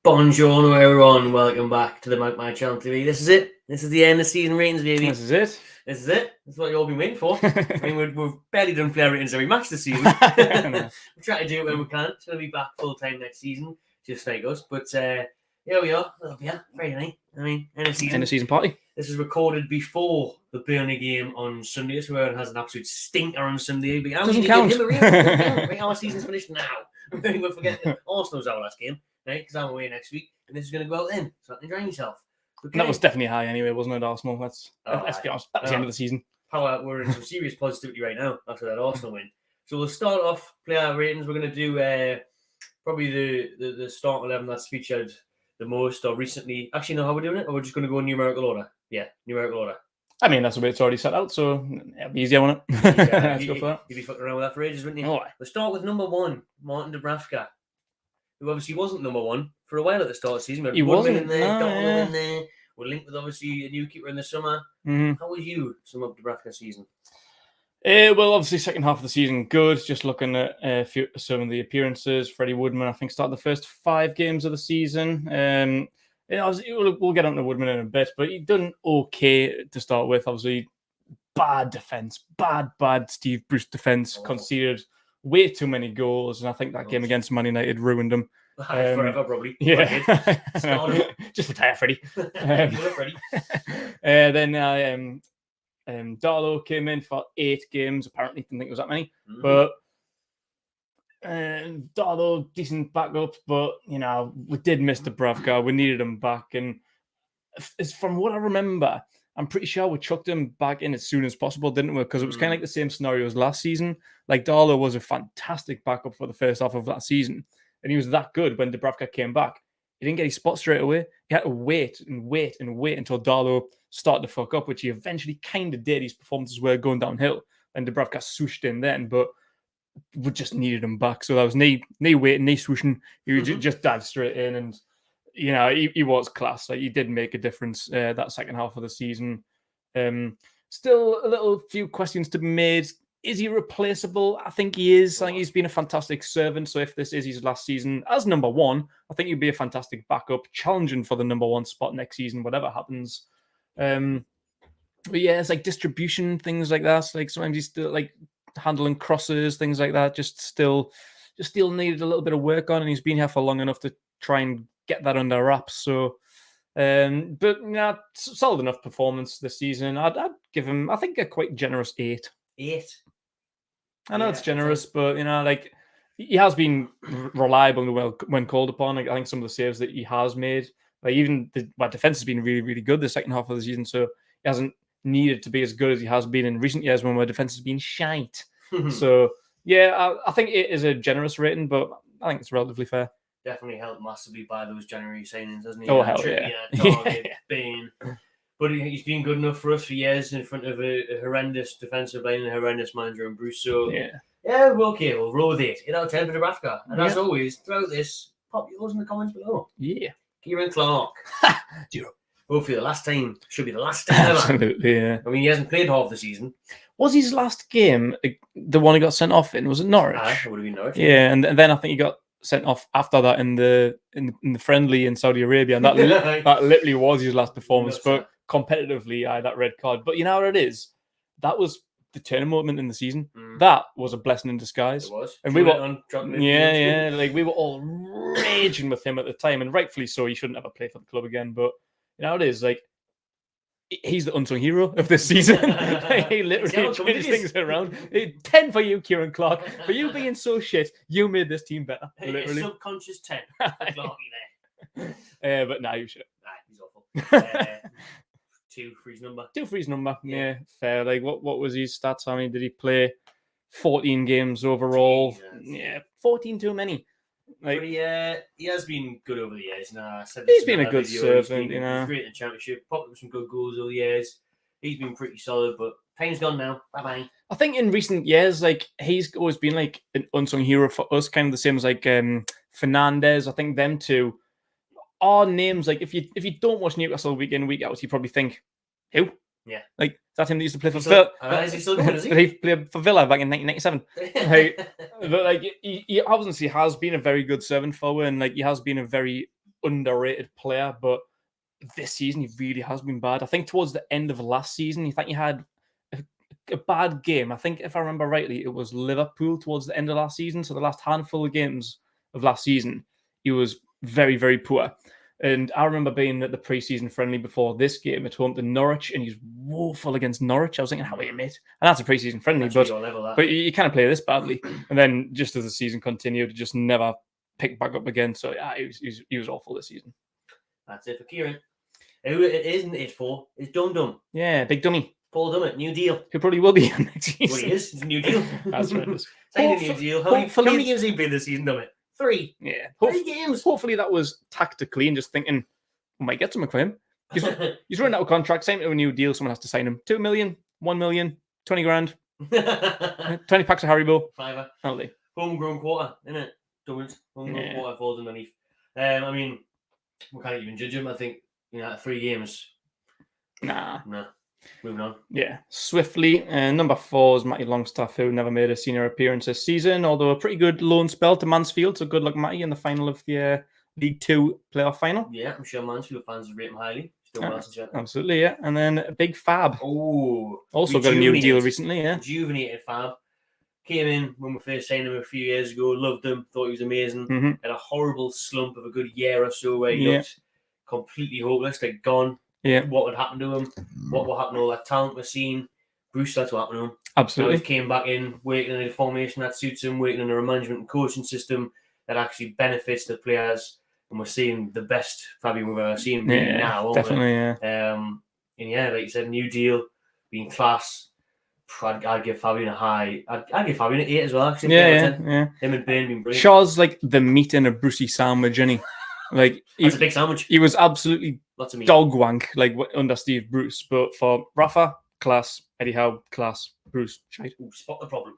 Buongiorno everyone, welcome back to the Magpie Channel TV. This is it. This is the end of season ratings, baby. This is it. This is it. This is what you've all been waiting for. I mean, we've barely done player ratings every match this season. We're trying to do it when we can. It's going to be back full time next season, just like us. But here we are. Oh, yeah, Friday night. I mean, end of season party. This is recorded before the Burnley game on Sunday, so everyone has an absolute stinker on Sunday. But doesn't count. Our season's finished now. We'll forget that Arsenal's our last game. Right, because I'm away next week, and this is going to go out then. So enjoy yourself. Okay. And that was definitely high anyway, wasn't it, Arsenal? Let's be honest. That was the end of the season. We're in some serious positivity right now after that Arsenal win. So we'll start off player ratings. We're going to do probably the start 11 that's featured the most or recently. Actually, no, how are we doing it? Or we're just going to go in numerical order? Yeah, numerical order. I mean, that's the way it's already set out, so it'll be easier, won't it? Let's go for that. You'd be fucking around with that for ages, wouldn't you? Oh, we'll start with number 1, Martin Dubravka, who obviously wasn't number 1 for a while at the start of the season. He wasn't in there, no, in there. We're linked with obviously a new keeper in the summer. Mm-hmm. How was you sum up Dubravka's season? Well, obviously, second half of the season, good. Just looking at some of the appearances. Freddie Woodman, I think, started the first 5 games of the season. We'll get on to Woodman in a bit, but he done okay to start with. Obviously, bad defence, bad Steve Bruce defence. Conceded way too many goals, and I think that game against Man United ruined him. Forever, probably. Yeah. Just retire, Freddie. Then Darlow came in for 8 games. Apparently, didn't think it was that many. Mm-hmm. But Darlow, decent backup. But, we did miss Dubravka. We needed him back. And from what I remember, I'm pretty sure we chucked him back in as soon as possible, didn't we? Because it was kind of like the same scenario as last season. Like, Darlow was a fantastic backup for the first half of that season. And he was that good when Dubravka came back. He didn't get his spot straight away. He had to wait until Darlow started to fuck up, which he eventually kind of did. His performances were going downhill. And Dubravka swooshed in then, but we just needed him back. So that was no waiting, no swooshing. He just dived straight in. And, he was class. Like, he did make a difference that second half of the season. Still a little few questions to be made. Is he replaceable? I think he is. I think he's been a fantastic servant. So if this is his last season as number 1, I think he'd be a fantastic backup, challenging for the number 1 spot next season, whatever happens. But yeah, it's like distribution, things like that. Like sometimes he's still like handling crosses, things like that. Just still needed a little bit of work on, and he's been here for long enough to try and get that under wraps. So, but solid enough performance this season. I'd give him, I think, a quite generous 8. 8. I know it's generous, but he has been reliable when called upon. Like, I think some of the saves that he has made, like even my defense has been really, really good the second half of the season. So he hasn't needed to be as good as he has been in recent years when my defense has been shite. So yeah, I think it is a generous rating, but I think it's relatively fair. Definitely helped massively by those January signings, hasn't he? Oh, hell yeah. Target, Bain. But he's been good enough for us for years in front of a horrendous defensive line and a horrendous manager in Bruce. So, yeah, we're okay. We'll roll with 8. 8 out of 10 for Dubravka. And as always, throughout this, pop yours in the comments below. Yeah. Kieran Clark. 0. Hopefully the last time should be the last time ever. Absolutely, yeah. I mean, he hasn't played half the season. Was his last game the one he got sent off in? Was it Norwich? It would have been Norwich. Yeah, and then I think he got sent off after that in the friendly in Saudi Arabia, and that literally was his last performance. But competitively, that red card. But you know what it is? That was the turning moment in the season. That was a blessing in disguise. It was. And we were like we were all raging with him at the time, and rightfully so. He shouldn't ever play for the club again. But you know what it is? Like, he's the unsung hero of this season. He literally changed things around. 10 for you, Kieran Clark. For you being so shit, you made this team better. Literally. A subconscious 10 for Clarky there. But now you should. He's awful. 2 for his number. 2 for his number. Yeah, fair. Like, what was his stats? How many did he play? 14 games overall. Jesus. Yeah, 14 too many. Like, but he has been good over the years. He's been a good servant, He's great in the championship. Popped up some good goals over the years. He's been pretty solid, but time's gone now. Bye-bye. I think in recent years, like, he's always been like an unsung hero for us, kind of the same as like Fernandez. I think them two are names. Like, if you don't watch Newcastle week in, week out, you probably think, who? Yeah. Like, is that him that used to play for Villa? Is he still going, is he? He played for Villa back in 1997. But, like, he obviously has been a very good servant forward, and, like, he has been a very underrated player, but this season he really has been bad. I think towards the end of last season, you think he had a bad game. I think if I remember rightly, it was Liverpool towards the end of last season. So the last handful of games of last season, he was very, very poor. And I remember being at the pre-season friendly before this game at home to Norwich, and he's woeful against Norwich. I was thinking, how are you, mate? And that's a pre-season friendly, but you can't play this badly. And then just as the season continued, just never picked back up again. So yeah, he was awful this season. That's it for Kieran. Who it isn't it for is Dum. Yeah, big dummy. Paul Dummett, new deal. Who probably will be next season. Well, he is. It's a new deal. That's right. Signed a new deal. How many games have he played this season, Dummett? 3. Yeah. 3 games. Hopefully that was tactically and just thinking, we might get something for him. He's running out of contract, signed to a new deal, someone has to sign him. 2 million, 1 million, 20 grand, 20 packs of Haribo. Fiver. Only. Homegrown quarter, isn't it? Dummett. Homegrown quarter falls underneath. I mean, we can't even judge him. I think, 3 games. Nah. Moving on. Yeah, swiftly. Number 4 is Matty Longstaff, who never made a senior appearance this season, although a pretty good loan spell to Mansfield. So good luck, Matty, in the final of the League 2 playoff final. Yeah, I'm sure Mansfield fans rate him highly. Still well since yet. Absolutely, yeah. And then Big Fab. Oh, also got a new deal recently, yeah. Rejuvenated Fab. Came in when we first signed him a few years ago, loved him, thought he was amazing. Had a horrible slump of a good year or so where he looked completely hopeless, like gone. Yeah. What would happen to him? What will happen to all that talent we're seeing? Bruce, that's what happened to him. Absolutely. Now he came back in, working in a formation that suits him, working in a management and coaching system that actually benefits the players. And we're seeing the best Fabian we've ever seen now. Definitely, and yeah, like you said, new deal, being class. I'd give Fabian a high. I'd give Fabian an 8 as well, actually. Yeah. Him and Bain being brilliant. Shaw's like the meat in a Brucey sandwich, isn't he? Like, it's a big sandwich. He was absolutely lots of meat. Dog wank, like under Steve Bruce. But for Rafa, class. Eddie Howe, class. Bruce, shite. Ooh, spot the problem.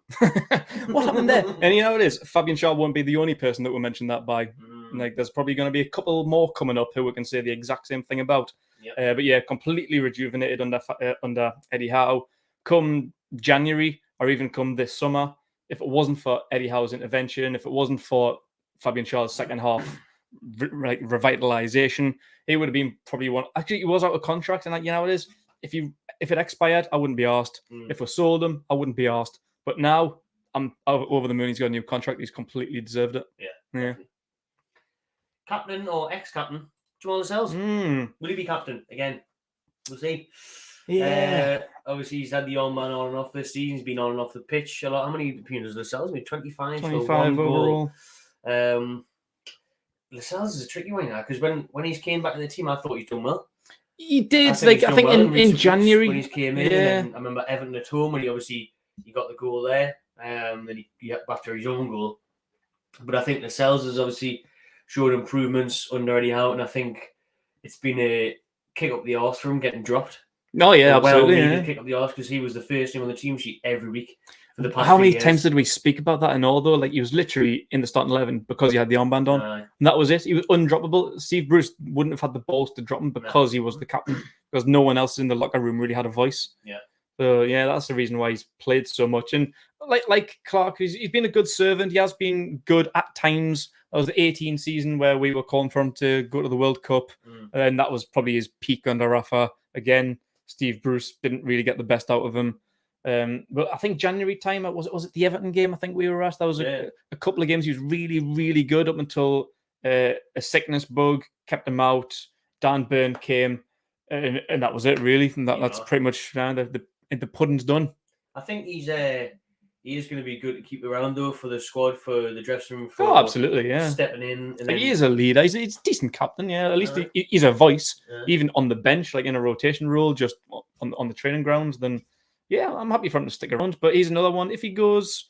What happened there? And you know what it is? Fabian Shaw won't be the only person that we'll mention that by. Like, there's probably going to be a couple more coming up who we can say the exact same thing about. Yep. But yeah, completely rejuvenated under Eddie Howe. Come January or even come this summer, if it wasn't for Eddie Howe's intervention, if it wasn't for Fabian Shaw's second half revitalization, he would have been probably one. Actually, he was out of contract, and you know what it is. If it expired, I wouldn't be asked. If we sold him, I wouldn't be asked. But now I'm over the moon. He's got a new contract. He's completely deserved it. Yeah. Definitely. Captain or ex-captain, Jamal Lascelles. Will he be captain again? We'll see. Yeah. Obviously, he's had the on-man on and off this season. He's been on and off the pitch a lot. How many appearances Lascelles? 25 overall. Lascelles is a tricky one now because when he's came back to the team, I thought he's done well. He did. I think in January when he came in. And I remember Everton at home when he got the goal there. Then he after his own goal. But I think Lascelles has obviously showed improvements under Eddie Howe, and I think it's been a kick up the arse for him getting dropped. Oh yeah, absolutely. Kick up the arse because he was the first name on the team sheet every week for the past. How many times did we speak about that? And although he was literally in the starting 11 because he had the armband on, and that was it. He was undroppable. Steve Bruce wouldn't have had the balls to drop him because he was the captain. Because no one else in the locker room really had a voice. Yeah. So yeah, that's the reason why he's played so much. And like Clark, he's been a good servant. He has been good at times. That was the 18 season where we were calling for him to go to the World Cup, and that was probably his peak under Rafa. Again, Steve Bruce didn't really get the best out of him. But I think January time, was it the Everton game? I think we were asked. That was a couple of games. He was really, really good up until a sickness bug kept him out. Dan Burn came, and that was it really. And that's pretty much the pudding's done. I think he is going to be good to keep around though for the squad, for the dressing room. Oh, absolutely, yeah. Stepping in. And he is a leader. He's a decent captain, yeah. At least he's a voice, even on the bench, like in a rotation role, just on the training grounds. Then, yeah, I'm happy for him to stick around. But he's another one. If he goes,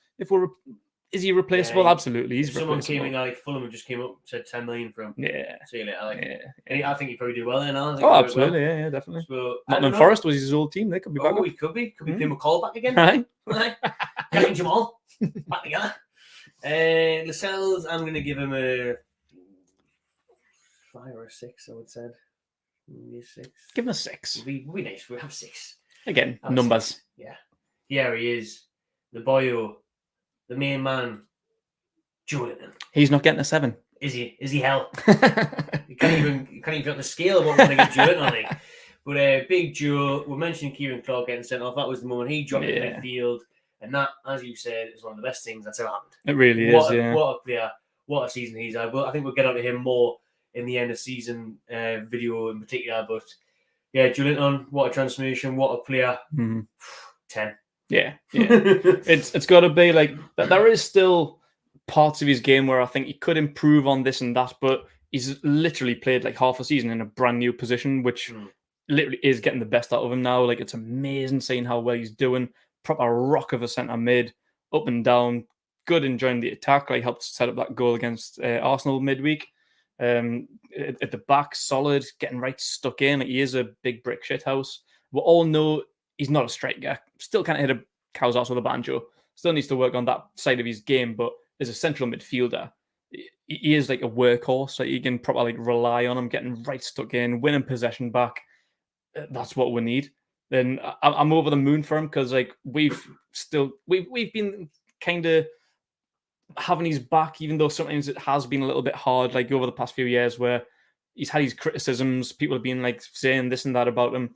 is he replaceable? Yeah, absolutely, he's replaceable. Someone came in like Fulham and just came up and said 10 million for him. Yeah. See you later. And I think he probably did well then. Absolutely, yeah, definitely. So, Nottingham Forest was his old team. They could be back. Oh, he could be. Could be playing McCall back again. Right. Getting Jamal back together. Lascelles, I'm going to give him a 5 or a 6, I would say. Maybe a 6. Give him a 6. We'll be nice. We'll have 6. Again, numbers. 6. Yeah. Here he is. The boyo. The main man. Julian. He's not getting a 7. Is he hell? You can't even put on the scale of what we're going to give Joe on it. But Big Joe, we mentioned Kieran Clark getting sent off. That was the moment he dropped in midfield. And that, as you said, is one of the best things that's ever happened. It really is, yeah. What a player. What a season he's had. Well, I think we'll get onto him more in the end of season video in particular. But yeah, Joelinton, what a transformation. What a player. 10. Yeah. It's got to be like, there is still parts of his game where I think he could improve on this and that, but he's literally played like half a season in a brand new position, which literally is getting the best out of him now. Like, it's amazing seeing how well he's doing. Proper rock of a centre mid, up and down, good enjoying the attack. Like, helped set up that goal against Arsenal midweek. At the back, solid, getting right stuck in. Like, he is a big brick shithouse. We all know he's not a striker. Still can't hit a cow's ass with a banjo. Still needs to work on that side of his game. But as a central midfielder, he is like a workhorse. Like, you can probably like rely on him getting right stuck in, winning possession back. That's what we need. Then I'm over the moon for him because like we've been kind of having his back, even though sometimes it has been a little bit hard, like over the past few years where he's had his criticisms. People have been like saying this and that about him.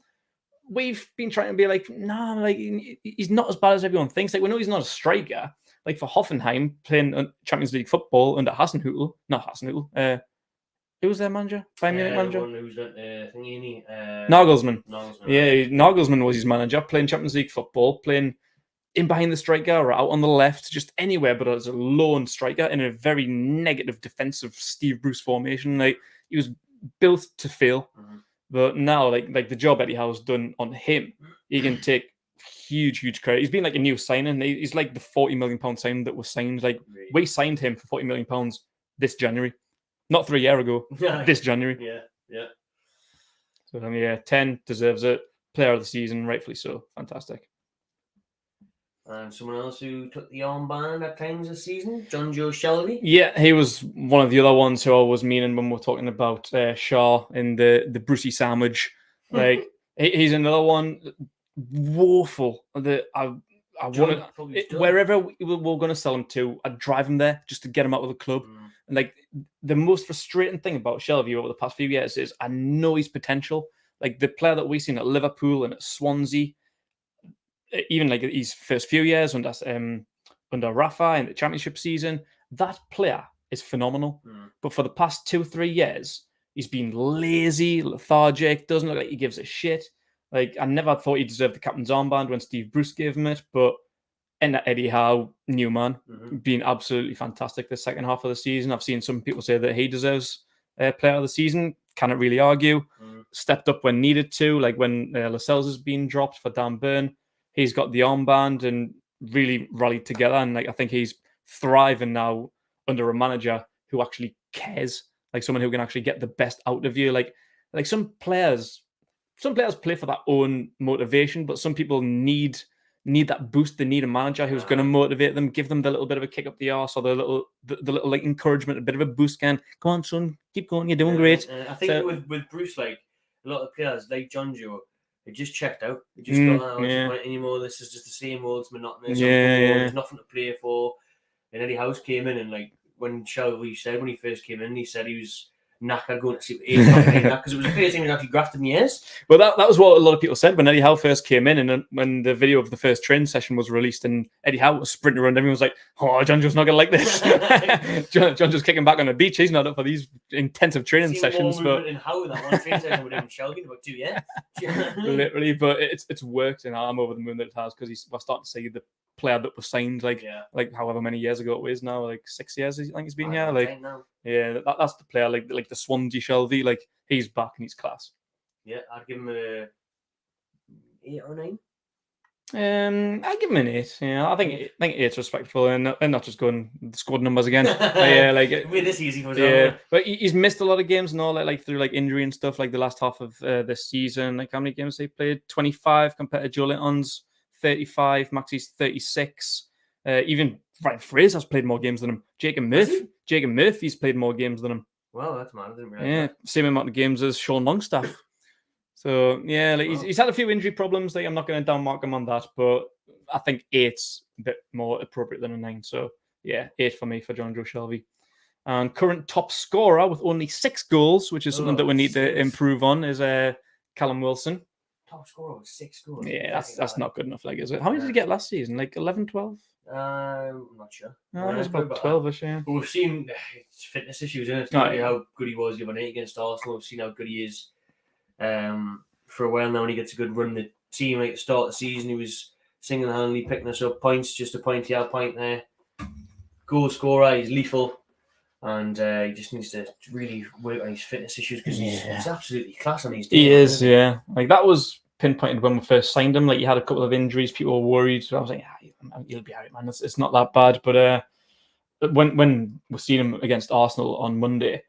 We've been trying to be like, nah, like he's not as bad as everyone thinks. Like, we know he's not a striker. Like, for Hoffenheim playing Champions League football under Hasenhüttl, who was their manager? Bayern Munich manager? Nagelsmann. Yeah, Nagelsmann was his manager, playing Champions League football, playing in behind the striker or out on the left, just anywhere but as a lone striker in a very negative defensive Steve Bruce formation. Like, he was built to fail. But now, like the job Eddie Howe's done on him, he can take huge credit. He's been like a new signing. He's like the £40 million signing that was signed. Like, we signed him for £40 million this January. Not 3 years ago, this January. Yeah. So, 10, deserves it. Player of the season, rightfully so. Fantastic. And someone else who took the armband at times this season, John Joe Shelby. Yeah, he was one of the other ones who I was meaning when we were talking about Shaw in the Brucey sandwich. Like, he's another one, woeful. That I wanted, wherever we're going to sell him to, I'd drive him there just to get him out of the club. And like, the most frustrating thing about Shelby over the past few years is I know his potential. Like, the player that we've seen at Liverpool and at Swansea, even like his first few years under Rafa in the championship season, that player is phenomenal. But for the past 2-3 years, he's been lazy, lethargic, doesn't look like he gives a shit. Like, I never thought he deserved the captain's armband when Steve Bruce gave him it, but and Eddie Howe, new man, being absolutely fantastic the second half of the season. I've seen some people say that he deserves player of the season. Cannot really argue. Stepped up when needed to, like when Lascelles has been dropped for Dan Burn. He's got the armband and really rallied together. And like, I think he's thriving now under a manager who actually cares, like someone who can actually get the best out of you. Like some players play for their own motivation, but some people need that boost. They need a manager who's going to motivate them, give them the little bit of a kick up the arse or the little like encouragement, a bit of a boost. Come on, son, keep going. You're doing great. I think with Bruce, like a lot of players like John Joe, they just checked out. They just don't know anymore. This is just the same old, it's monotonous. There's nothing to play for. And Eddie House came in, and like when Shelby said when he first came in, he said he was knackered going to sleep at 8 o'clock because it was the first time he was actually grafted in years. Well, that was what a lot of people said when Eddie Howe first came in, and when the video of the first training session was released, and Eddie Howe was sprinting around, everyone was like, "Oh, John Joe's not going to like this." John Joe's kicking back on the beach. He's not up for these intensive training sessions. But in Howe that one training session with him and Shelby in about 2 years. Literally, but it's worked, and I'm over the moon that it has because we're starting to see the player that was signed like however many years ago it is now, like 6 years I think he's been here. Like that's the player like the Swansea Shelby, like he's back and he's class. Yeah, I'd give him a 8 or 9. I'd give him an 8. Yeah, I think 8's respectful and not just going squad numbers again. Like with this easy for but he's missed a lot of games and all that, like through like injury and stuff. Like the last half of this season, like how many games they played? 25 compared to Joelinton's 35, Maxie's 36. Even Ryan Fraser's played more games than him. Jacob Murphy's played more games than him. Wow, that's mad. I didn't realize that. Same amount of games as Sean Longstaff. So yeah, like he's had a few injury problems. Like I'm not going to downmark him on that, but I think 8's a bit more appropriate than a 9. So yeah, 8 for me for John Joe Shelby. And current top scorer with only 6 goals, which is something that we need to improve on, is Calum Wilson. Top scorer with 6 goals. Yeah, that's not good enough, like, is it? How many did he get last season? Like 11, 12? I'm not sure. No, it was about 12-ish, yeah. But we've seen fitness issues, isn't it? It's not how good he was the other night against Arsenal. We've seen how good he is for a while now, and he gets a good run. The team at the start of the season, he was single-handedly picking us up points, just a pointy out point there. Goal scorer, he's lethal. And he just needs to really work on his fitness issues because he's absolutely class on these days. He is, yeah. Like, that was pinpointed when we first signed him. Like, he had a couple of injuries, people were worried. So I was like, he'll be all right, man. It's not that bad. But when we seen him against Arsenal on Monday,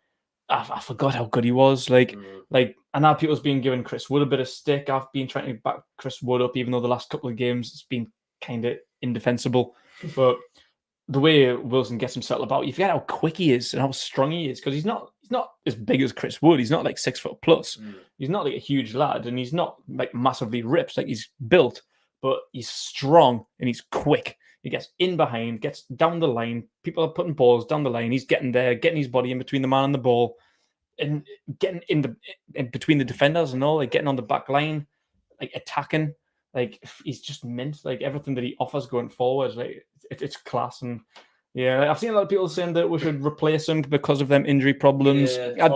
I forgot how good he was. Like, I know people's been giving Chris Wood a bit of stick. I've been trying to back Chris Wood up, even though the last couple of games it's been kind of indefensible. But the way Wilson gets himself about, you forget how quick he is and how strong he is, because he's not as big as Chris Wood. He's not like 6 foot plus. He's not like a huge lad, and he's not like massively ripped. Like, he's built, but he's strong and he's quick. He gets in behind, gets down the line. People are putting balls down the line. He's getting there, getting his body in between the man and the ball, and getting in between the defenders and all, like getting on the back line, like attacking. Like, he's just mint. Like, everything that he offers going forward, like it's class. And yeah, I've seen a lot of people saying that we should replace him because of them injury problems. Yeah,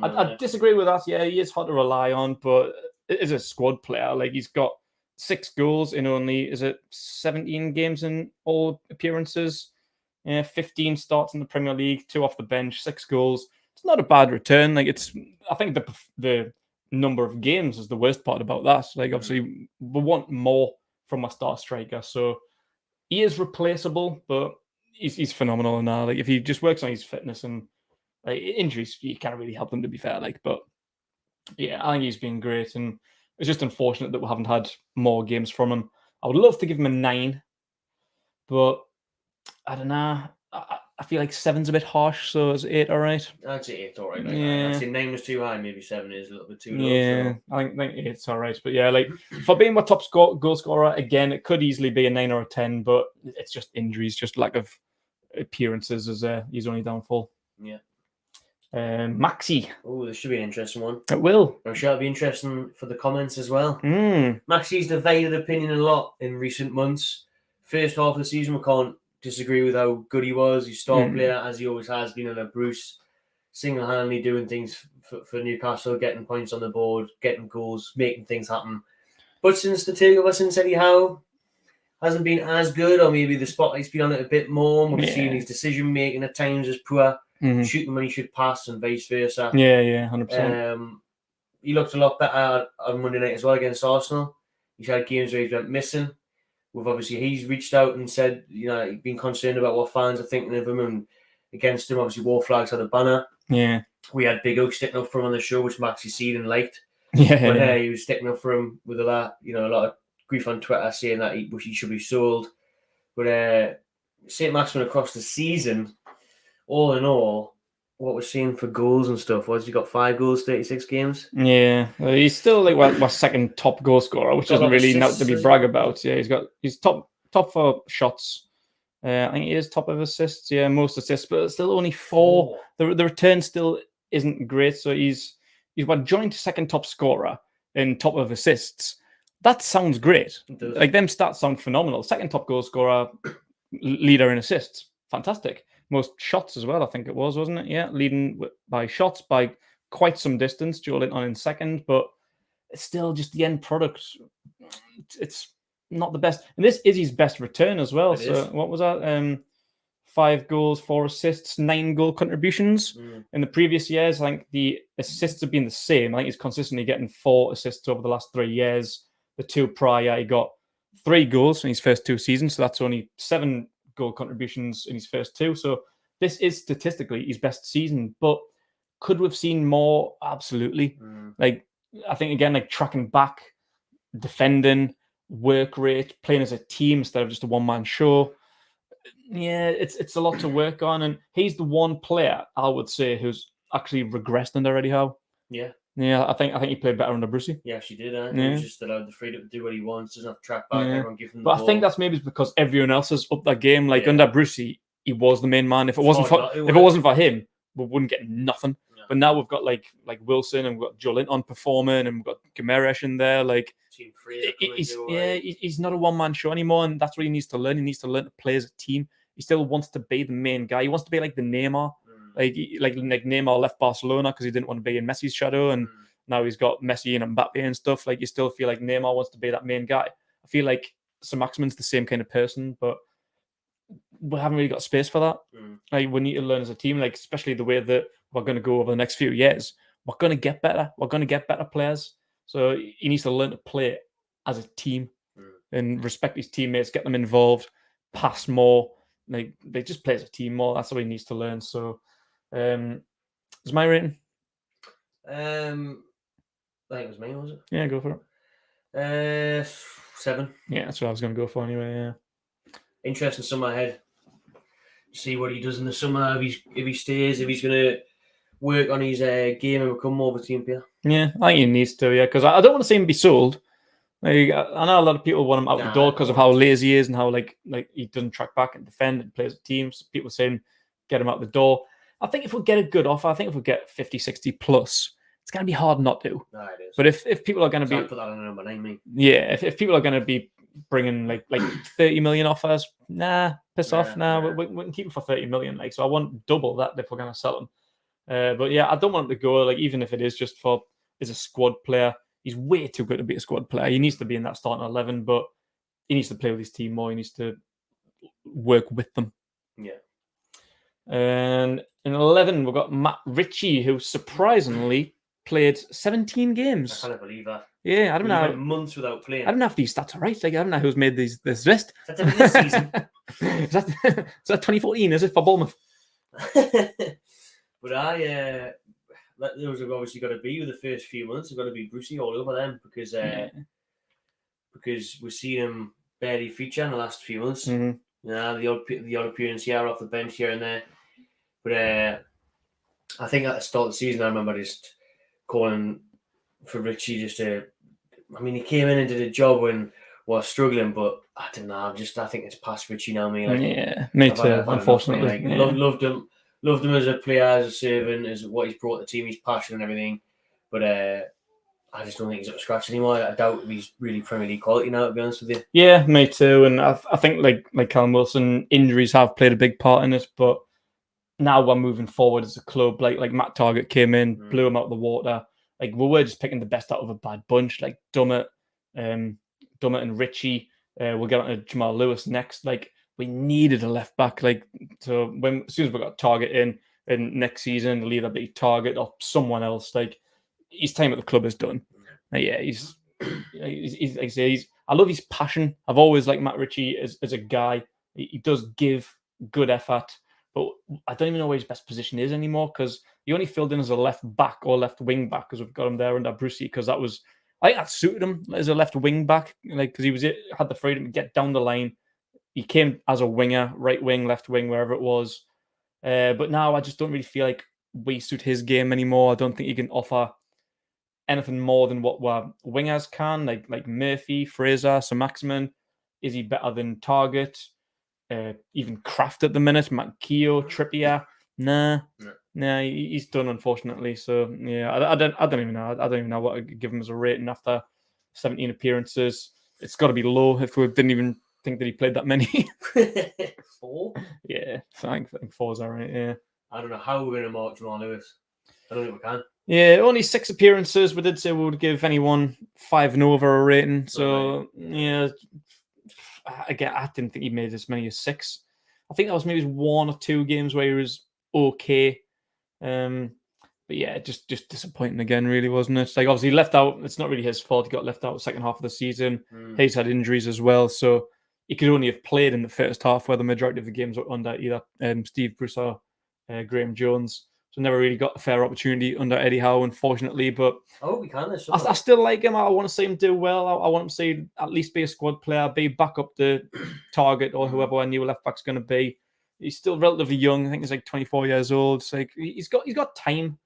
I disagree with that. Yeah, he is hard to rely on, but as a squad player, like, he's got 6 goals in only 17 games in all appearances. 15 starts in the Premier League, 2 off the bench, 6 goals. It's not a bad return. Like, I think the number of games is the worst part about that. Like, obviously, we want more from a star striker. So he is replaceable, but he's phenomenal now. Like, if he just works on his fitness and like injuries, you can't really help them, to be fair. Like, but yeah, I think he's been great, and it's just unfortunate that we haven't had more games from him. I would love to give him a 9, but I don't know. I feel like 7's a bit harsh, so is 8 all right? I'd say 8's all right. Yeah. I'd say 9 was too high, maybe 7 is a little bit too low. Yeah, so I think 8's all right. But yeah, like, for being my top goal scorer, again, it could easily be a 9 or a 10, but it's just injuries, just lack of appearances as his only downfall. Yeah. Maxi. Oh, this should be an interesting one. It will. I'm sure it'll be interesting for the comments as well. Mm. Maxi's divided opinion a lot in recent months. First half of the season, we can't disagree with how good he was. He's star player, as he always has been under Bruce, single-handedly doing things for Newcastle, getting points on the board, getting goals, making things happen. But since the two of us since Eddie Howe hasn't been as good, or maybe the spotlight's been on it a bit more, we've seen his decision-making at times as poor, shooting when he should pass and vice versa. Yeah, 100%. He looked a lot better on Monday night as well against Arsenal. He's had games where he's went missing. He's reached out and said, he's been concerned about what fans are thinking of him, and against him, obviously, War Flags had a banner. Yeah. We had Big Oak sticking up for him on the show, which Maxi seen and liked. Yeah. But he was sticking up for him with a lot of grief on Twitter, saying that he should be sold. But Saint-Maximin across the season, all in all, what we're seeing for goals and stuff was he got 5 goals, 36 games. Yeah, he's still like my second top goal scorer, which doesn't really nothing to be brag about. Yeah, he's top for shots. I think he is top of assists. Yeah, most assists, but still only 4. The return still isn't great. So he's what, joint second top scorer and top of assists. That sounds great. Like, them stats sound phenomenal. Second top goal scorer, leader in assists, fantastic. Most shots as well, I think it was, wasn't it? Yeah, leading by shots by quite some distance. Joe Linton in second, but it's still just the end product. It's not the best. And this is his best return as well. What was that? 5 goals, 4 assists, 9 goal contributions. In the previous years, I think the assists have been the same. I think he's consistently getting 4 assists over the last 3 years. The 2 prior, he got 3 goals in his first 2 seasons. So that's only 7 goal contributions in his first 2. So this is statistically his best season, but could we have seen more? Absolutely. Like, I think, again, like, tracking back, defending, work rate, playing as a team instead of just a one-man show. Yeah, it's a lot to work on, and he's the one player I would say who's actually regressed under Eddie Howe. Yeah, I think he played better under Brucey. Yeah, she did. He's just allowed the freedom to do what he wants. Doesn't have to track back. Everyone give him the ball. I think that's maybe because everyone else has upped their game. Like, under Brucey, he was the main man. If it wasn't for him, we wouldn't get nothing. Yeah. But now we've got like Wilson, and we've got Joelinton performing, and we've got Gameresh in there. Like he's not a one-man show anymore, and that's what he needs to learn. He needs to learn to play as a team. He still wants to be the main guy. He wants to be like the Neymar. Like Neymar left Barcelona because he didn't want to be in Messi's shadow, and now he's got Messi and Mbappe and stuff. Like, you still feel like Neymar wants to be that main guy. I feel like Saint-Maximin's the same kind of person, but we haven't really got space for that. Like, we need to learn as a team, like, especially the way that we're going to go over the next few years. We're going to get better. We're going to get better players. So he needs to learn to play as a team and respect his teammates, get them involved, pass more. Like, they just play as a team more. That's what he needs to learn. So, is my rating? I think it was me, was it? Yeah, go for it. 7. Yeah, that's what I was going to go for anyway. Yeah. Interesting summer ahead. See what he does in the summer. If he stays, if he's going to work on his game and become more of a team player. Yeah, I think he needs to. Yeah, because I don't want to see him be sold. Like, I know a lot of people want him out the door because of how lazy he is and how like he doesn't track back and defend and plays a team. So people saying get him out the door. I think if we get a good offer, I think if we get 50, 60 plus, it's going to be hard not to. No, it is. But if people are going to be... put that on number 9, me. Yeah, if people are going to be bringing like 30 million offers, piss off. We can keep him for 30 million. Like, so I want double that if we're going to sell him. But yeah, I don't want him to go, like, even if it is just for as a squad player. He's way too good to be a squad player. He needs to be in that starting 11, but he needs to play with his team more. He needs to work with them. Yeah. And in 11, we've got Matt Ritchie, who surprisingly played 17 games. I can't believe that. Yeah, I don't know. Months without playing. I don't know if these stats are right. Like, I don't know who's made this list. That's every this season. is that 2014? Is it for Bournemouth? But those have obviously got to be with the first few months. They've got to be Brucey all over them because we've seen him barely feature in the last few months. Mm-hmm. The odd appearance here off the bench here and there. But I think at the start of the season, I remember just calling for Ritchie just to... I mean, he came in and did a job when we were struggling, but I don't know. I think it's past Ritchie now. Me too, unfortunately. Loved him as a player, as a servant, as what he's brought to the team, his passion and everything. But I just don't think he's up to scratch anymore. I doubt he's really Premier League quality now, to be honest with you. Yeah, me too. And I think like Calum Wilson, injuries have played a big part in it. But now we're moving forward as a club. Like Matt Targett came in, blew him out of the water. Like, we were just picking the best out of a bad bunch. Like Dummett and Ritchie. We'll get on to Jamal Lewis next. Like, we needed a left back. Like, so as soon as we got Targett in next season, it'll either be Targett or someone else. Like, his time at the club is done. Yeah, he's like I say, I love his passion. I've always liked Matt Ritchie as a guy. He does give good effort, but I don't even know where his best position is anymore because he only filled in as a left back or left wing back because we've got him there under Brucey because I think that suited him as a left wing back, like, because he had the freedom to get down the line. He came as a winger, right wing, left wing, wherever it was. But now I just don't really feel like we suit his game anymore. I don't think he can offer anything more than what wingers can, like Murphy, Fraser, Saint-Maximin. Is he better than Targett? Even Kraft at the minute, Keogh, Trippier. Nah, he's done, unfortunately. So yeah, I don't even know. I don't even know what I'd give him as a rating after 17 appearances. It's got to be low if we didn't even think that he played that many. 4? Yeah, I think 4's all right. Yeah. I don't know how we're going to mark Jamal Lewis. I don't think we can. Yeah, only 6 appearances. We did say we would give anyone 5 and over a rating. So yeah, again, I didn't think he made as many as 6. I think that was maybe 1 or 2 games where he was okay. But yeah, just disappointing again, really, wasn't it? Like, obviously left out. It's not really his fault. He got left out the second half of the season. He's had injuries as well, so he could only have played in the first half, where the majority of the games were under either Steve Bruce or Graham Jones. So never really got a fair opportunity under Eddie Howe, unfortunately. But I hope we can. I still like him. I want to see him do well. I want him to see at least be a squad player, be back up the Targett or whoever our new left back's going to be. He's still relatively young. I think he's like 24 years old. It's like he's got time.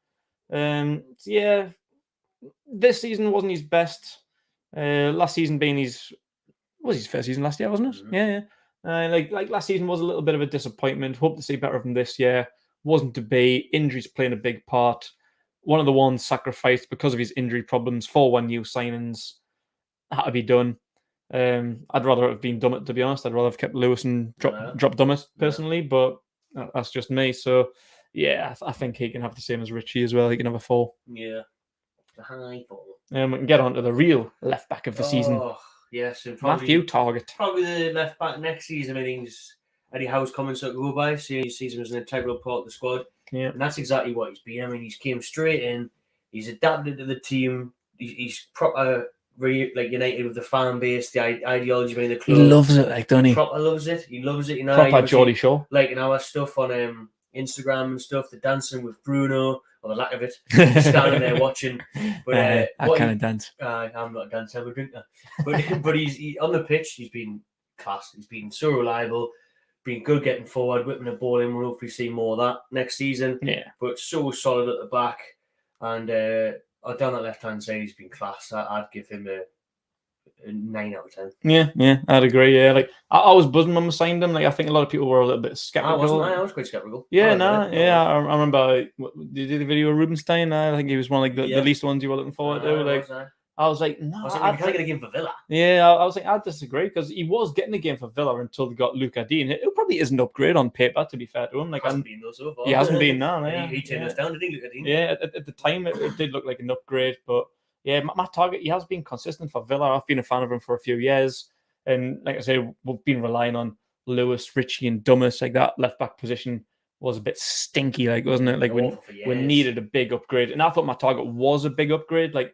Yeah, this season wasn't his best. Last season being his first season last year, wasn't it? Yeah. Like last season was a little bit of a disappointment. Hope to see better of him this year. Wasn't to be. Injuries playing a big part. One of the ones sacrificed because of his injury problems. 4-1 new signings had to be done. I'd rather have been Dummett, to be honest. I'd rather have kept Lewis and drop Dummett personally, but that's just me. So yeah, I think he can have the same as Richie as well. He can have a 4. Yeah, the high 4. We can get on to the real left back of the season. Yes, and probably, Matthew Target. Probably the left back next season. I think Eddie Howe's comments that go by, seeing he sees him as an integral part of the squad. Yeah, and that's exactly what he's been. I mean, he's came straight in. He's adapted to the team. He's proper united with the fan base, the ideology behind the club. He loves it, like, don't he? Proper loves it. He loves it. You know, proper Geordie Shaw. Like in our stuff on Instagram and stuff, the dancing with Bruno, or the lack of it, standing there watching. But I kind of dance. I'm not a dancer, I'm a drinker. But he's on the pitch. He's been class. He's been so reliable. Been good getting forward, whipping a ball in. We'll hopefully see more of that next season. Yeah. But so solid at the back. And down that left-hand side, he's been class. I'd give him a 9 out of 10. Yeah, I'd agree. Yeah, like I was buzzing when we signed him. Like I think a lot of people were a little bit skeptical. I was quite skeptical. Yeah, I remember. Did you do the video of Rubenstein? I think he was one of the least ones you were looking forward to. Like I was like, no, I can't get a game for Villa. Yeah, I was like, I disagree because he was getting a game for Villa until they got Luca Dean. It probably isn't upgrade on paper, to be fair to him. Like, hasn't been though so far. He hasn't been now. Yeah, he turned us down, didn't he, Luca Dean? Yeah, at the time it did look like an upgrade, but yeah, Matt Target, he has been consistent for Villa. I've been a fan of him for a few years, and like I say, we've been relying on Lewis, Richie, and Dumas. Like that left back position was a bit stinky, like wasn't it? Like we needed a big upgrade, and I thought Matt Target was a big upgrade. Like,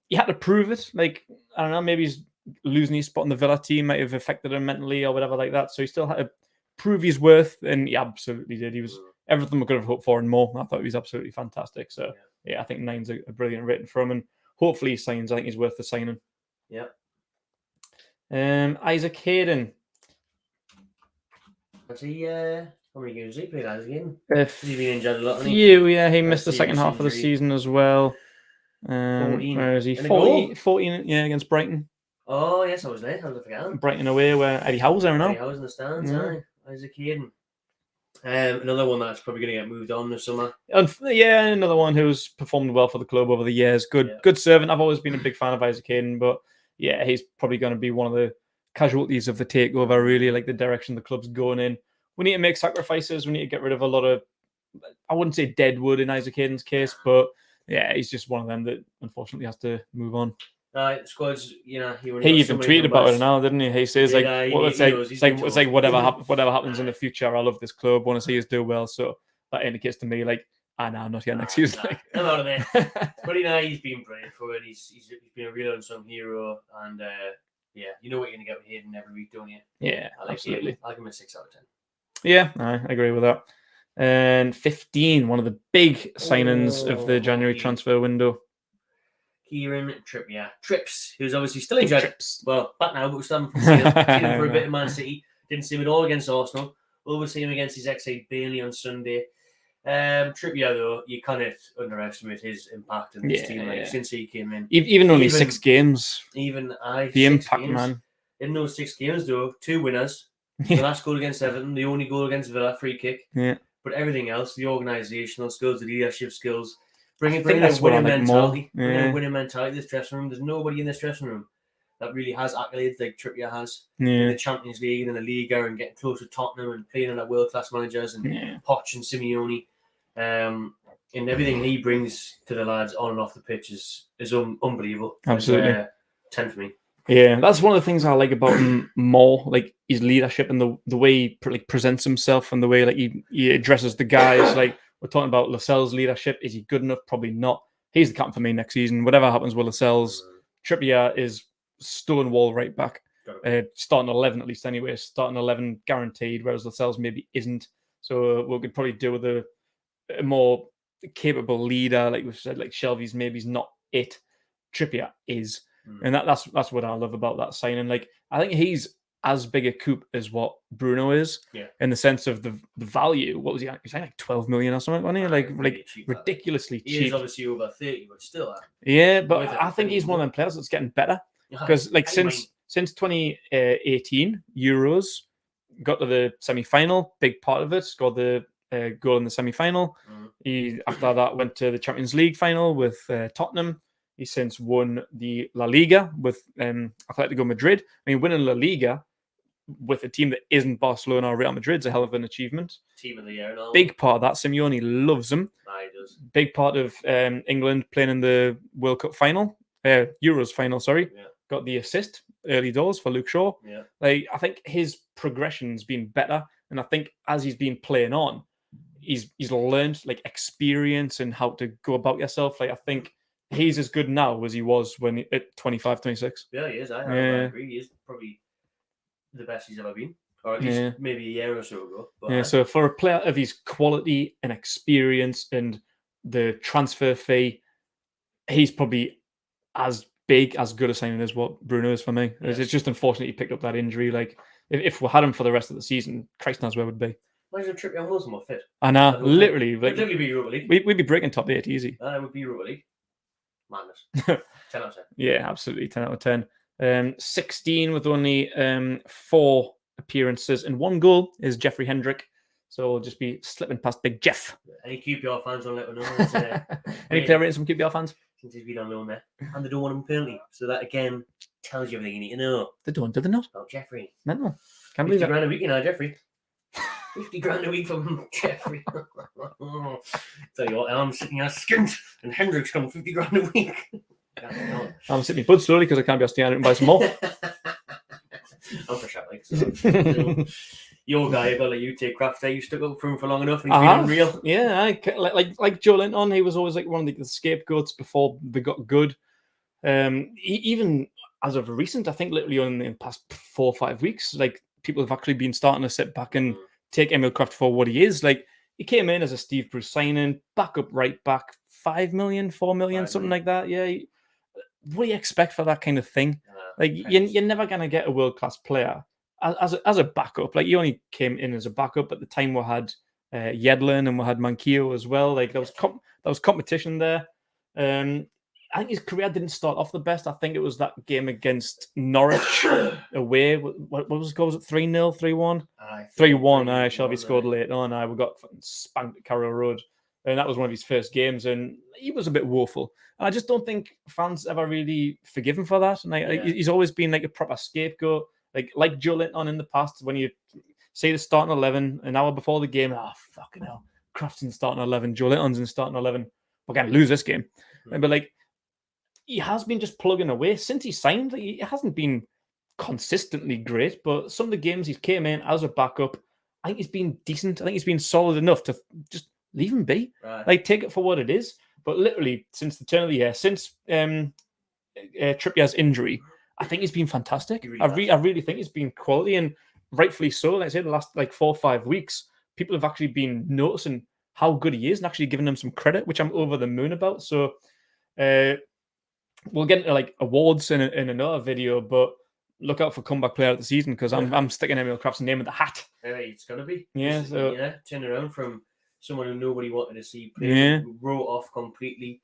he had to prove it. Like, I don't know, maybe he's losing his spot in the Villa team might have affected him mentally or whatever like that. So he still had to prove his worth, and he absolutely did. He was everything we could have hoped for and more. I thought he was absolutely fantastic. So yeah, I think 9's a brilliant rating for him, and hopefully he signs. I think he's worth the signing. Yeah. Isaac Hayden. Has he? How many games has he played? Isaac Hayden? Has he been injured a lot? Yeah, he missed the second half of the season as well. 14. Where is he? 14, yeah, against Brighton. Oh, yes, I was there. I was forgetting. Brighton away, where Eddie Howe's there now. Eddie Howe's in the stands, Isaac Hayden. Another one that's probably going to get moved on this summer. Yeah, another one who's performed well for the club over the years. Good servant. I've always been a big fan of Isaac Hayden, but yeah, he's probably going to be one of the casualties of the takeover, really, like the direction the club's going in. We need to make sacrifices. We need to get rid of a lot of, I wouldn't say dead wood in Isaac Hayden's case, but yeah, he's just one of them that unfortunately has to move on. The squad's, he even tweeted about it now, didn't he? He says it's like whatever happens in the future, I love this club, want to see us do well. So that indicates to me like, I'm not here next season. I'm out of there. But he's been brilliant for it. He's been a real unsung hero, and you know what you're gonna get with Hayden every week, don't you? Yeah, absolutely. I'll give him a 6 out of 10. Yeah, I agree with that. And 15, one of the big signings of the January transfer window. Kieran Tripp, Tripps, who's obviously still injured. Well, back now, but we're starting from seen him for a bit in Man City. Didn't see him at all against Arsenal. We'll see him against his ex-side Bailey on Sunday. Trippier, though, you can't underestimate his impact in this team. Since he came in, even only 6 games. The impact, man. In those 6 games, though, 2 winners. The last goal against Everton, the only goal against Villa, free kick. Yeah. But everything else, the organisational skills, the leadership skills, bringing a winning mentality. Bringing a winning mentality to this dressing room. There's nobody in this dressing room that really has accolades like Trippier has in the Champions League and in the Liga, and getting close to Tottenham and playing under world-class managers and Poch and Simeone. And everything he brings to the lads on and off the pitch is unbelievable. Absolutely. 10 for me. Yeah, that's one of the things I like about him more, like his leadership and the way he presents himself and the way he addresses the guys. Like we're talking about Lascelles' leadership. Is he good enough? Probably not. He's the captain for me next season. Whatever happens with Lascelles, Trippier is stonewall right back. Starting 11 at least anyway. Starting 11 guaranteed, whereas Lascelles maybe isn't. So we could probably do with a more capable leader. Like we've said, like Shelby's maybe not it. Trippier is. And that's what I love about that signing. Like I think he's as big a coup as what Bruno is, in the sense of the value. What was he? He's like 12 million or something, wasn't he? Like cheap, ridiculously cheap. He's obviously over 30, but still. Yeah, but I think he's one of them players that's getting better because, like, since 2018 Euros, got to the semi-final, big part of it, scored the goal in the semi-final. He, after that, went to the Champions League final with Tottenham. He's since won the La Liga with Atletico Madrid. I mean, winning La Liga with a team that isn't Barcelona or Real Madrid is a hell of an achievement. Team of the year and all. Big part of that. Simeone loves him. He does. Big part of England playing in the World Cup final, Euros final, sorry. Yeah. Got the assist early doors for Luke Shaw. Yeah. Like, I think his progression's been better. And I think as he's been playing on, he's learned like experience and how to go about yourself. Like, I think he's as good now as he was when at 25, 26. Yeah, he is. I agree. He is probably the best he's ever been. Or at least maybe a year or so ago. But so for a player of his quality and experience and the transfer fee, he's probably as big, as good a signing as what Bruno is for me. Yes. It's just unfortunate he picked up that injury. Like, if we had him for the rest of the season, Christ knows where we'd be. Imagine if Tripp and Wilson were fit. I know, literally. Like, it'd literally be Europa League. We'd be breaking top 8 easy. It would be Europa League. Madness. 10 out of 10. Yeah, absolutely. 10 out of 10. 16 with only 4 appearances and 1 goal is Jeffrey Hendrick. So we'll just be slipping past Big Jeff. Any QPR fans will let me know. Any player ratings from QPR fans? Since he's been on loan there. And they don't want him penalty. So that again tells you everything you need to know. They don't, do they not? Oh, Jeffrey. Mental. Can't believe 50 it. grand a week, you know, Jeffrey. 50 grand a week from Jeffrey. Tell you what, I'm sitting here skint and Hendrick's coming 50 grand a week. I'm sitting in bud slowly because I can't be asked to and buy some more. I'm for shot, like, so. Your guy, I got to let you take Kraft there. You stuck up for him for long enough and he's been unreal. Yeah, like Joe Linton, he was always like one of the scapegoats before they got good. Even as of recent, I think literally only in the past 4 or 5 weeks, like people have actually been starting to sit back and take Emil Kraft for what he is. Like, he came in as a Steve Bruce signing, backup right back, 5 million, 4 million, something like that. Yeah. What do you expect for that kind of thing? Like, you're never going to get a world-class player as a backup. Like, you only came in as a backup. At the time, we had Yedlin and we had Manquillo as well. Like, there was competition there. I think his career didn't start off the best. I think it was that game against Norwich away. What was the goal? Was it 3-0, 3-1? 3-1. Shelby scored late on. We got spanked at Carroll Road. And that was one of his first games. And he was a bit woeful. And I just don't think fans ever really forgive him for that. And he's always been like a proper scapegoat. Like Joe Linton in the past, when you say the starting 11, an hour before the game, fucking hell, Kraft's in starting 11, Joe Linton's in starting 11. We're going to lose this game. But like, he has been just plugging away since he signed. He hasn't been consistently great, but some of the games he's came in as a backup, I think he's been decent. I think he's been solid enough to just leave him be. Right. Like, take it for what it is. But literally, since the turn of the year, since Trippier's injury, I think he's been fantastic. I really think he's been quality, and rightfully so. Like I said, the last 4 or 5 weeks, people have actually been noticing how good he is and actually giving him some credit, which I'm over the moon about. So we'll get into awards in another video, but look out for comeback player of the season because I'm sticking Emil Kraft's name in the hat. It's gonna be. Yeah. So turn around from someone who nobody wanted to see play, wrote off completely,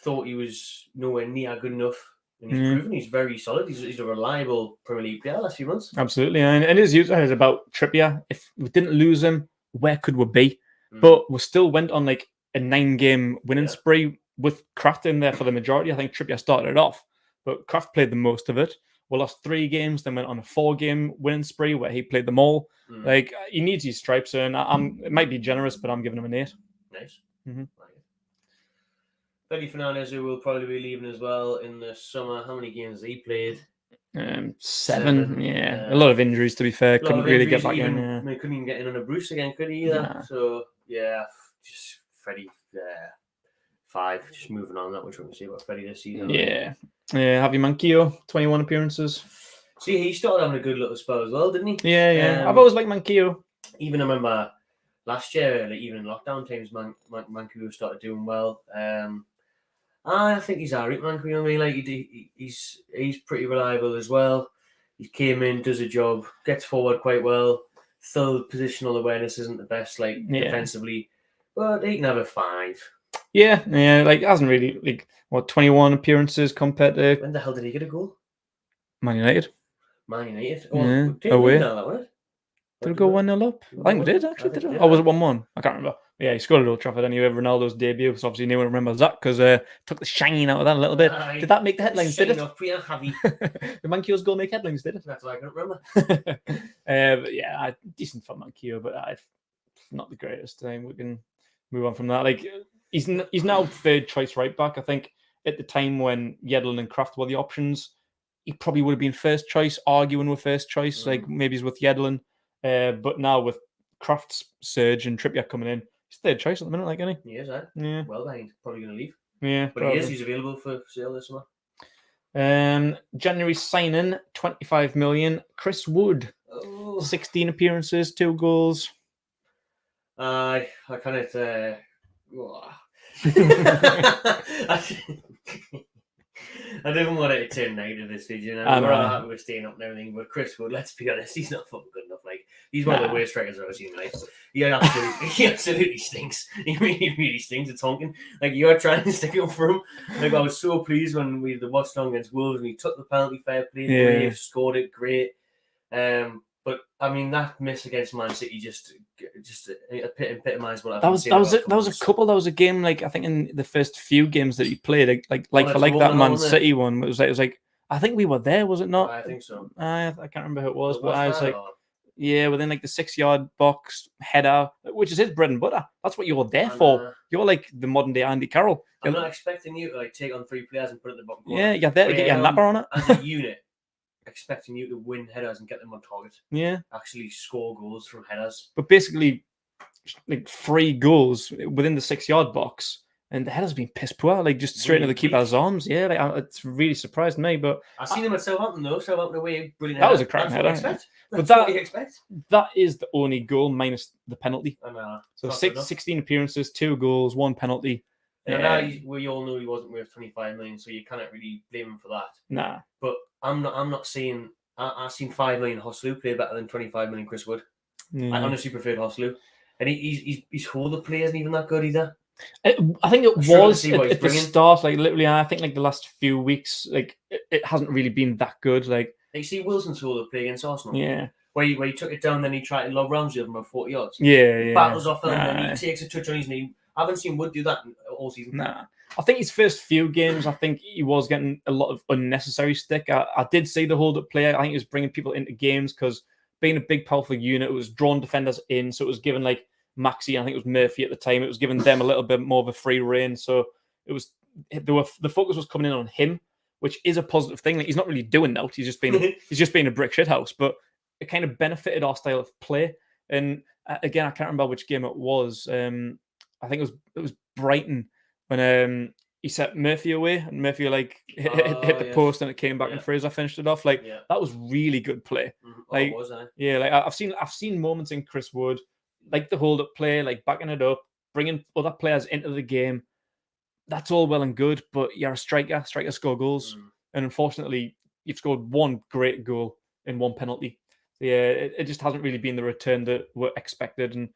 thought he was nowhere near good enough. And he's proven he's very solid. He's a reliable Premier League player last few months. Absolutely. And his user is about Trippier. If we didn't lose him, where could we be? But we still went on a 9-game winning spree with Kraft in there for the majority. I think Trippier started it off, but Kraft played the most of it. We lost 3 games, then went on a 4-game winning spree where he played them all. He needs his stripes, and it might be generous, but I'm giving him an 8. Nice. Freddie Fernandez, who will probably be leaving as well in the summer. How many games has he played? 7. Yeah, a lot of injuries. To be fair, couldn't really get back in. I mean, couldn't even get in on a Bruce again, could he? Either. Nah. So just Freddie. 5. Just moving on. That much we can say about Freddie this season. Yeah. Javi Manquillo, 21 appearances. See, he started having a good little spell as well, didn't he? Yeah. I've always liked Manquillo. Even I remember last year, even in lockdown times, Manquillo started doing well. I think he's alright, Manquillo. I mean, he's pretty reliable as well. He came in, does a job, gets forward quite well. Still, positional awareness isn't the best, defensively, but he can have a 5. Yeah, hasn't really 21 appearances compared to. When the hell did he get a goal? Man United. Man United. Away. That, wasn't it? Did we go 1-0 up? I think we did, actually. Did we? Or was it 1-1? I can't remember. Yeah, he scored at Old Trafford anyway. Ronaldo's debut. So obviously, no one remembers that because took the shine out of that a little bit. Did that make the headlines? Did it? The Mankio's goal make headlines, did it? That's what I can't remember. Yeah, decent for Mankio, but not the greatest. We can move on from that. Like he's now third choice right back. I think at the time when Yedlin and Kraft were the options, he probably would have been first choice, arguing with first choice. Like maybe he's with Yedlin, but now with Kraft's surge and Trippier coming in, he's third choice at the minute. Like, isn't he? He is, eh? Yeah. Well behind. Probably going to leave. Yeah, but probably. he's available for sale this summer. January signing, 25 million. Chris Wood, 16 appearances, 2 goals. I kind of. I didn't want it to turn negative this video. We're all happy with staying up and everything, but Chris Wood, let's be honest, he's not fucking good enough. Like, he's one of the worst strikers I've ever seen in life. He absolutely stinks. He really stinks. It's honking. Like, you're trying to stick up for him. Like, I was so pleased when we watched on against Wolves and he took the penalty, fair play, brave, scored it, great. But I mean, that miss against Man City just epitomised what that was a couple. That was a game, like, I think in the first few games that he played, like that Man City one. It was like I think we were there, was it not? I think so. I can't remember who it was, but I was like, yeah, within like the 6-yard box header, which is his bread and butter. That's what you're there for. You're like the modern day Andy Carroll. I'm not expecting you to like take on 3 players and put it in the bottom corner. Yeah, you're there to get your napper on it as a unit. Expecting you to win headers and get them on target. Yeah. Actually score goals from headers. But basically, like 3 goals within the 6-yard box, and the header's been piss poor, like just straight into the keeper's arms. Yeah, like it's really surprised me. But I've seen him at Southampton though. Southampton away, brilliant. That was a cracking header. But what you expect. That is the only goal minus the penalty. I know. So 16 appearances, 2 goals, 1 penalty. Now we all know he wasn't worth 25 million, so you cannot really blame him for that. Nah. But I'm not saying I've seen 5 million Hoslu play better than 25 million Chris Wood. I honestly preferred Hoslu, and his hold up play isn't even that good either. I think it was at the start, like literally. I think like the last few weeks, like it hasn't really been that good. Like you see Wilson's hold up play against Arsenal. Yeah. Where he took it down, then he tried to lob Ramsey over about 40 yards. Yeah. Battles off him, and then he takes a touch on his knee. I haven't seen Wood do that all season. Nah. I think his first few games, I think he was getting a lot of unnecessary stick. I did see the hold-up play. I think he was bringing people into games because being a big, powerful unit, it was drawing defenders in. So it was given like Maxi, I think it was Murphy at the time, it was giving them a little bit more of a free rein. So it was the focus was coming in on him, which is a positive thing. Like, he's not really doing that. He's just being a brick shit house. But it kind of benefited our style of play. And again, I can't remember which game it was. I think it was Brighton when he set Murphy away and Murphy hit the post and it came back and Fraser finished it off. That was really good play. I've seen moments in Chris Wood, like the hold up play, like backing it up, bringing other players into the game. That's all well and good, but you're a striker. Strikers score goals, and unfortunately, you've scored 1 great goal in 1 penalty. So it just hasn't really been the return that were expected. And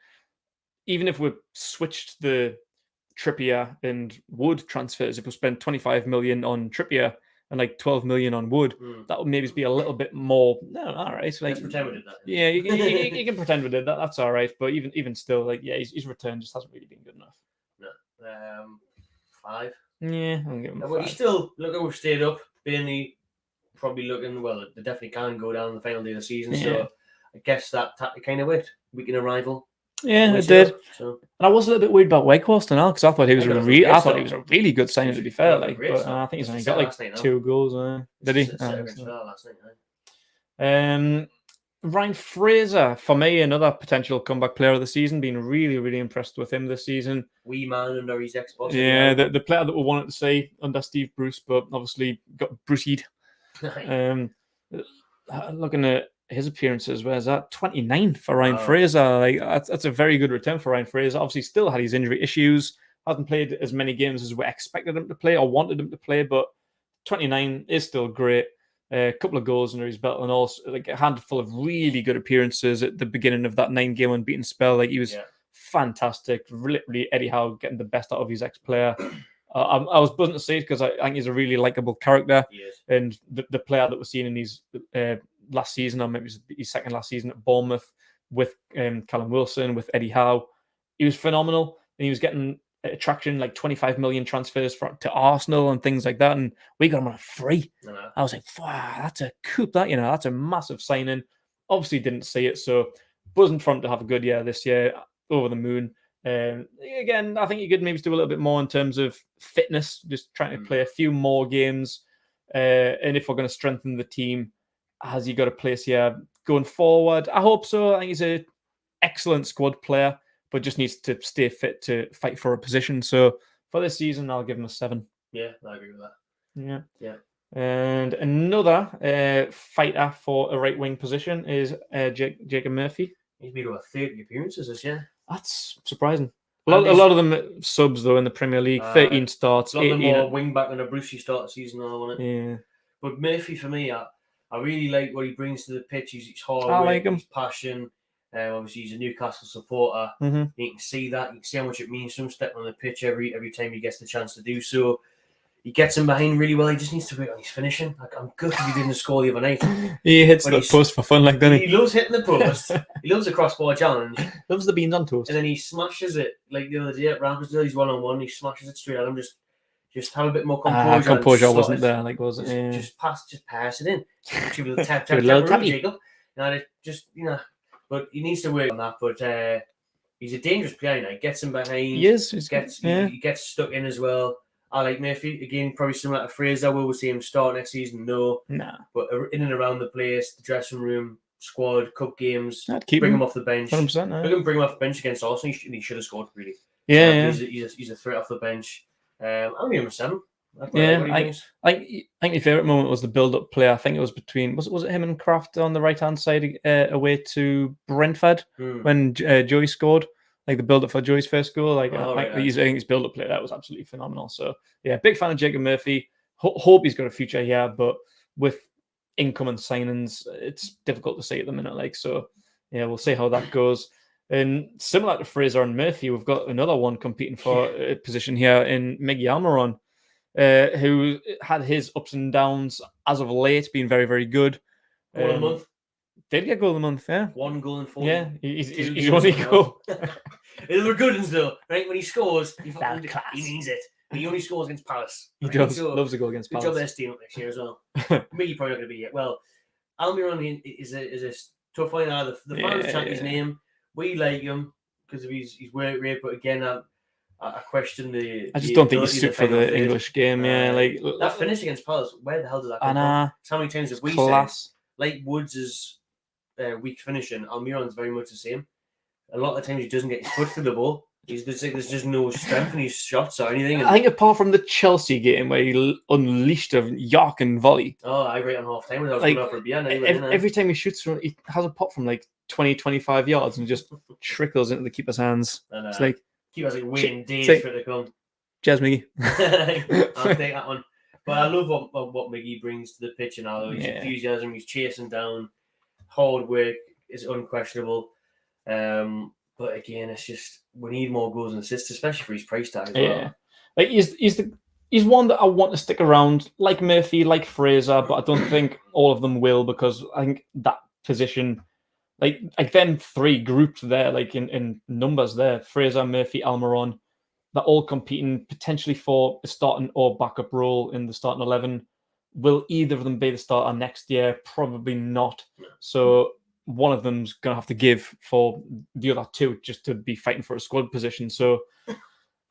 even if we switched the Trippier and Wood transfers, if we spent 25 million on Trippier and like 12 million on Wood, that would maybe be a little bit more. No, all right. So let's pretend we did that. Yeah, you can pretend we did that. That's all right. But even still, his return just hasn't really been good enough. No, 5. Yeah, I'll give him 5. He's still we've stayed up. Burnley probably looking well. They definitely can go down the final day of the season. Yeah. So I guess that kind of worked. Weekend arrival. Yeah, it did. And I was a little bit worried about Weghorst and all because I thought he was a really good signing. To be fair, but I think he's only got like 2 goals. Did he? Ryan Fraser, for me, another potential comeback player of the season. Been really, really impressed with him this seson. Wee man under his ex-boss. Yeah, the player that we wanted to see under Steve Bruce, but obviously got Bruceyed. Looking at his appearances, where's that? 29 for Ryan Fraser. That's a very good return for Ryan Fraser. Obviously, still had his injury issues. Hasn't played as many games as we expected him to play or wanted him to play, but 29 is still great. A couple of goals under his belt and also like a handful of really good appearances at the beginning of that 9-game unbeaten spell. Like he was fantastic. Literally Eddie Howe getting the best out of his ex-player. I was buzzing to see it because I think he's a really likable character. And the player that we're seeing in his last season, or maybe his second last season at Bournemouth, with Calum Wilson, with Eddie Howe. He was phenomenal, and he was getting attraction like 25 million transfers to Arsenal and things like that, and we got him on a free. I was like, wow, that's a coup, that's a massive signing. Obviously didn't see it, so buzzing for him to have a good year this year, over the moon. Again, I think you could maybe do a little bit more in terms of fitness, just trying to play a few more games, and if we're going to strengthen the team, has he got a place here going forward? I hope so. I think he's an excellent squad player, but just needs to stay fit to fight for a position. So for this season, I'll give him a 7. Yeah, I agree with that. Yeah. And another fighter for a right wing position is Jacob Murphy. He's made over 30 appearances this year. That's surprising. A lot of them subs though in the Premier League. 13 starts. A lot of them more wing back than a Brucey start the season. Yeah. But Murphy for me, I really like what he brings to the pitch. He's hard. I like him. His passion. Obviously, he's a Newcastle supporter. Mm-hmm. You can see that. You can see how much it means to him stepping on the pitch every time he gets the chance to do so. He gets him behind really well. He just needs to work on his finishing. I'm good if he didn't score the other night. He hits the post for fun, doesn't he? He loves hitting the post. He loves the crossbar challenge. Loves the beans on toast. And then he smashes it like the other day at Ramsdale. He's 1-on-1. He smashes it straight at him. Just have a bit more composure. Composure wasn't there, was it? Just pass it in. Give a little tap, Jacob. But he needs to work on that. But he's a dangerous player now. He gets him behind. He is. He gets stuck in as well. I like Murphy. Again, probably similar to Fraser. Will we see him start next season? No. Nah. But in and around the place, the dressing room, squad, cup games, bring him off the bench. 100%. We're going to bring him off the bench against Arsenal. He should have scored, really. Yeah. He's a threat off the bench. I'll give him a 7. I think my favourite moment was the build-up play. I think it was between was it him and Kraft on the right-hand side away to Brentford when Joey scored. Like the build-up for Joey's first goal. I think his build-up play, that was absolutely phenomenal. So, yeah, big fan of Jacob Murphy. Hope he's got a future here, but with incoming signings, it's difficult to say at the minute. So, yeah, we'll see how that goes. And similar to Fraser and Murphy, we've got another one competing for a position here in Maggie Almeron, who had his ups and downs as of late, been very, very good. Goal of the month. Did get goal of the month, yeah. 1 goal and 4. Yeah, he's only goal. They're good ones though, right? When he scores, he means it. He only scores against Palace. He does. Loves to go against Palace. Good job they're staying up next year as well. Maybe probably not going to be it. Well, Almiron is a tough one. The fans chant his name. We like him because of his work rate, but again, I question the. I just don't think he's suited for the English game. That finish against Palace. Where the hell did that come from? How many times have we said? Like Woods' weak finishing, Almiron's very much the same. A lot of times he doesn't get his foot through the ball. There's just no strength in his shots or anything. I think apart from the Chelsea game where he unleashed a York and volley. Oh, I rate on half time when I was going for a beer. Every time he shoots from, he has a pop from like 20, 25 yards and just trickles into the keeper's hands. It's like keeper's like waiting days for it to come. Cheers, Miggy. I'll take that one. But I love what Miggy brings to the pitch and all. His enthusiasm, he's chasing down, hard work is unquestionable. But again, it's just we need more goals and assists, especially for his price tag as well. Yeah, like he's one that I want to stick around, like Murphy, like Fraser, but I don't think all of them will because I think that position, like them three grouped there, like in numbers there, Fraser, Murphy, Almiron, they're all competing potentially for a starting or backup role in the starting 11. Will either of them be the starter next year? Probably not. So one of them's going to have to give for the other two just to be fighting for a squad position. So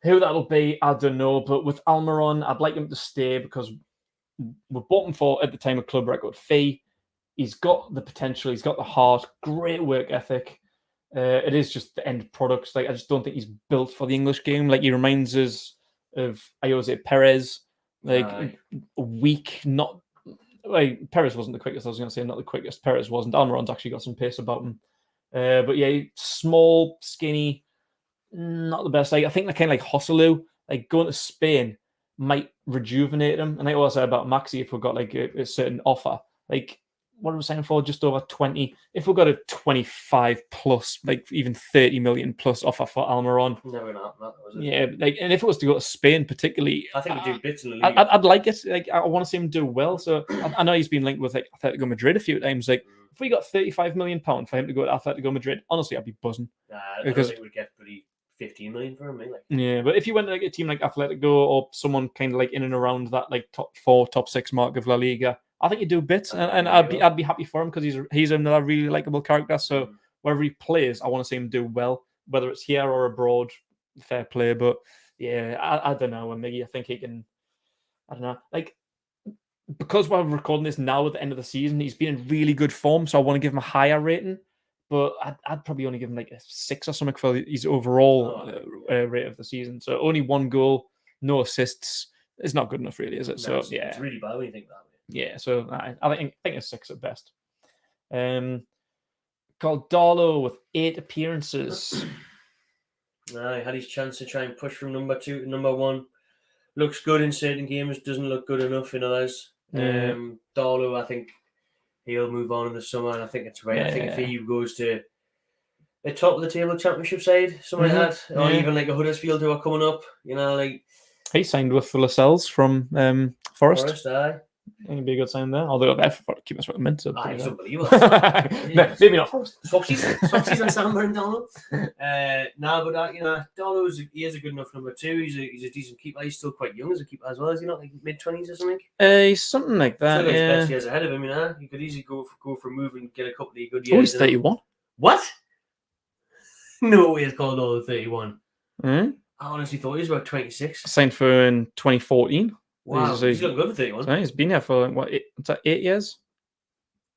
who that'll be, I don't know. But with Almiron, I'd like him to stay because we bought him for, at the time, a club record fee. He's got the potential. He's got the heart. Great work ethic. It is just the end product. Like I just don't think he's built for the English game. Like he reminds us of Jose Perez. Like weak, not... Like Perez wasn't the quickest. I was going to say not the quickest. Perez wasn't. Almiron's actually got some pace about him. But yeah, small, skinny, not the best. Like I think they're kind of like Hosselu. Like going to Spain might rejuvenate him. And I also said about Maxi if we got like a certain offer. Like what am I saying for? Just over 20. If we got a 25 plus, like even 30 million plus offer for Almiron. Never going to happen, that was it? Yeah, like, and if it was to go to Spain particularly, I think we do bits in the league. I'd like it. Like I want to see him do well. So I know he's been linked with like Atletico Madrid a few times. Like If we got £35 million for him to go to Atletico Madrid, honestly, I'd be buzzing. I don't think we'd get pretty 15 million for him, like. Yeah, but if you went to like a team like Atletico or someone kind of like in and around that like top 4, top 6 mark of La Liga, I think you do bits, and I'd be happy for him because he's another really likable character. So wherever he plays, I want to see him do well, whether it's here or abroad. Fair play, but yeah, I don't know. And maybe I think he can. I don't know, like because we're recording this now at the end of the season, he's been in really good form, so I want to give him a higher rating. But I'd probably only give him like a 6 or something for his overall rate of the season. So only 1 goal, no assists. It's not good enough, really, is it? No, so yeah, it's really bad when you think that way. Yeah, so I think a 6 at best. Called Darlow with 8 appearances. He had his chance to try and push from number 2 to number 1. Looks good in certain games, doesn't look good enough in others. Darlow, I think he'll move on in the summer, and I think it's right. I think if he goes to the top of the table championship side, something like that, or even like a Huddersfield who are coming up, like he signed with the Lascelles from Forest. Aye. I think it'd be a good sign there. Although they're keep us recommended. So it's unbelievable. Maybe not Forest. Swapsies and Sandberg and Darlow. But Darlow's he is a good enough number 2. He's a decent keeper. He's still quite young as a keeper as well. Is he not like mid-20s or something? He's something like that. His best years ahead of him. He could easily go for a move and get a couple of good years. Oh, he's 31. What? No way, it's called Darlow 31. I honestly thought he was about 26. Signed for in 2014. Wow, he's looking good for 31. So he's been here for what? 8 years?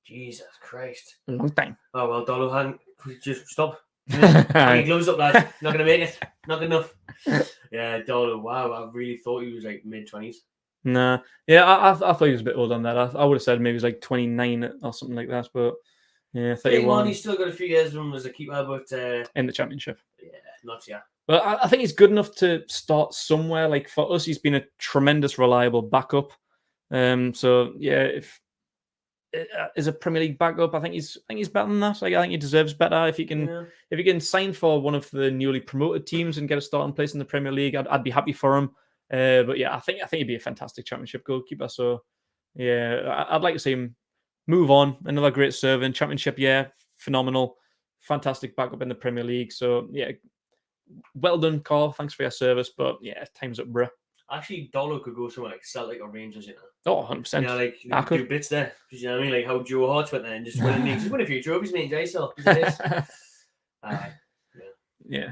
Jesus Christ, a long time. Oh well, Darlow, just stop. Hang gloves up, lad. Not gonna make it. Not good enough. Yeah, Darlow. Wow, I really thought he was like mid-20s. Nah, yeah, I thought he was a bit old on that. I would have said maybe he was like 29 or something like that, but yeah, 31. He's still got a few years of him as a keeper, but in the championship. Yeah, not yet. But I think he's good enough to start somewhere. Like for us, he's been a tremendous, reliable backup. So yeah, if is a Premier League backup, I think he's better than that. Like I think he deserves better. If he can sign for one of the newly promoted teams and get a starting place in the Premier League, I'd be happy for him. But yeah, I think he'd be a fantastic championship goalkeeper. So yeah, I'd like to see him move on. Another great serve in championship. Yeah, phenomenal, fantastic backup in the Premier League. So yeah. Well done, Carl. Thanks for your service. But yeah, time's up, bro. Actually, Darlow could go somewhere like Celtic or Rangers, Oh, 100%. Like I could do bits there. You know what I mean? Like how Joe Hart's went there and just win leagues. Just win a few trophies, mate. Jason. Yeah.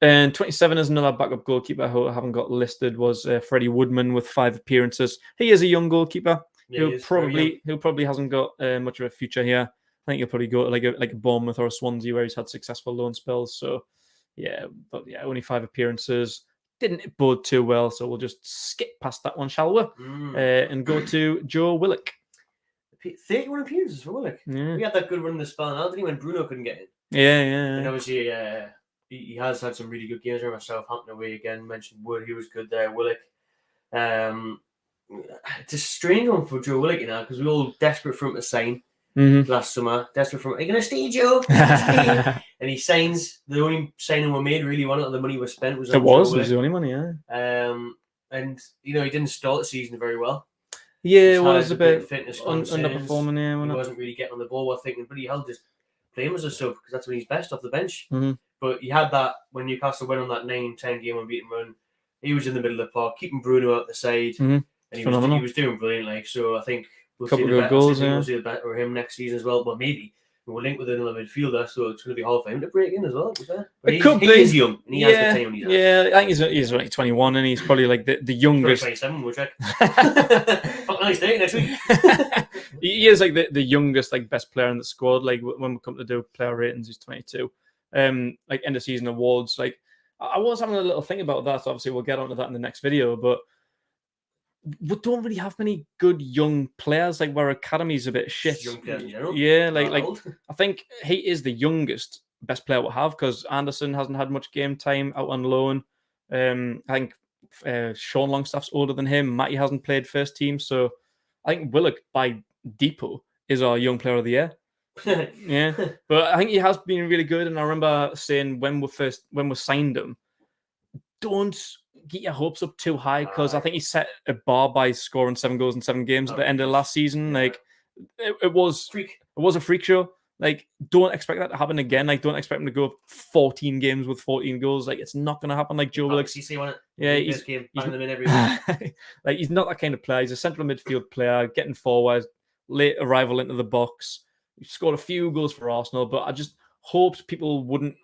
And 27 is another backup goalkeeper who I haven't got listed. Was Freddie Woodman with 5 appearances. He is a young goalkeeper who probably hasn't got much of a future here. I think he'll probably go to like a Bournemouth or a Swansea where he's had successful loan spells. So. Yeah, but yeah, only 5 appearances. Didn't bode too well, so we'll just skip past that one, shall we? And go to Joe Willock. 31 appearances for Willock. Yeah. We had that good run in the spell now, didn't he, when Bruno couldn't get in? Yeah. And obviously, he has had some really good games. I remember Southampton away again. Mentioned Wood, he was good there. Willock. It's a strange one for Joe Willock, because we were all desperate for him to sign. Last summer, desperate for him. Are you going to stay, Joe? And he signs. The only signing we made, really, one of the money was spent was. It was the only money, yeah. And he didn't start the season very well. Yeah, it was a bit underperforming. Yeah, he wasn't really getting on the ball. We're thinking, but he held just play him as a sub because that's when he's best off the bench. But he had that when Newcastle went on that 9-10 game unbeaten run. He was in the middle of the park, keeping Bruno out the side, and he was doing brilliantly. So I think. We'll see the goals, we'll see the better of him next season as well. But maybe we'll link with another midfielder, so it's going to be hard for him to break in as well. But he is young, and he has the time. Yeah, I think he's only 21, and he's probably like the youngest. 27, we'll check. Fuck, nice day next week. He is like the youngest, like best player in the squad. Like when we come to do player ratings, he's 22. Like end of season awards. Like I was having a little thing about that. So obviously, we'll get onto that in the next video, but. We don't really have many good young players. Like our academy's a bit shit. Young players in general. Yeah, like I think he is the youngest best player we'll have because Anderson hasn't had much game time out on loan. I think Sean Longstaff's older than him. Matty hasn't played first team, so I think Willock by depot is our young player of the year. Yeah, but I think he has been really good. And I remember saying when we signed him, don't get your hopes up too high because I think he set a bar by scoring 7 goals in 7 games at the end of last season. Like it was It was a freak show. Like, don't expect that to happen again. Like, don't expect him to go 14 games with 14 goals. Like, it's not going to happen. Like Joe Willock. Yeah, he's bang them in every week. Like, he's not that kind of player. He's a central midfield player, getting forward, late arrival into the box. He scored a few goals for Arsenal, but I just hoped people wouldn't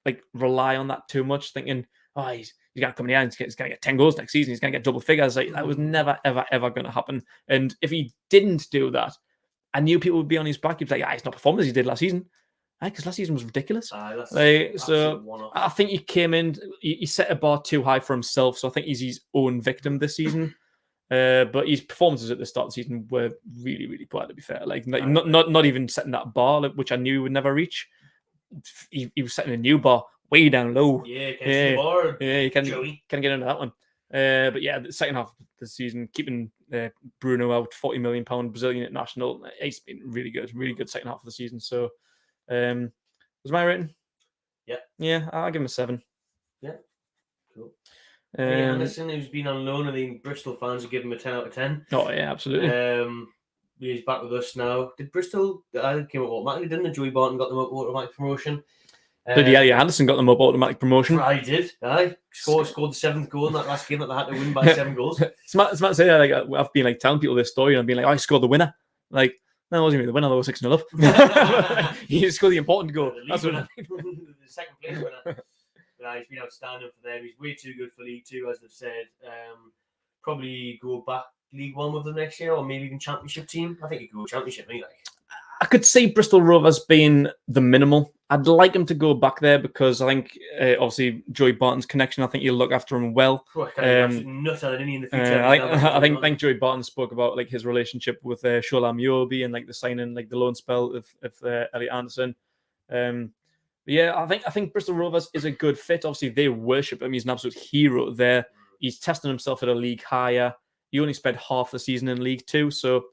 like rely on that too much, thinking, oh, he's going to come in here and he's going to get 10 goals next season. He's going to get double figures. Like, that was never, ever, ever going to happen. And if he didn't do that, I knew people would be on his back. He'd be like, he's not performing as he did last season. Because last season was ridiculous. So I think he came in, he set a bar too high for himself. So I think he's his own victim this season. But his performances at the start of the season were really, really poor, to be fair. Like, not even setting that bar, which I knew he would never reach. He was setting a new bar way down low. Yeah, the bar. Yeah, you can get into that one. But yeah, the second half of the season, keeping Bruno out, £40 million Brazilian international, he's been really good second half of the season. So, was my rating? Yeah, I'll give him a 7. Yeah, cool. Anderson, who's been on loan, I think Bristol fans would give him a 10 out of 10. Oh yeah, absolutely. He's back with us now. Did Bristol? I came up automatically, didn't they? Joey Barton got them up automatic promotion. Anderson got them up automatic promotion. I did. Scored the 7th goal in that last game that they had to win by 7 goals. It's mad to say that. Like, I've been like telling people this story, and I've been like, I scored the winner. Like, no, it wasn't even the winner. They were 6-0 up. You scored the important goal. That's what the second place winner. He's been outstanding for them. He's way too good for League Two, as they've said. Probably go back League One with them next year, or maybe even Championship team. I think he could go Championship, mate. I could see Bristol Rovers being the minimal. I'd like him to go back there because I think, obviously, Joey Barton's connection, I think he'll look after him well. Nutter in the future. I think Joey Barton spoke about like his relationship with Shola Miobi and like the signing, like the loan spell of Elliot Anderson. Yeah, I think Bristol Rovers is a good fit. Obviously, they worship him. He's an absolute hero there. He's testing himself at a league higher. He only spent half the season in League Two, so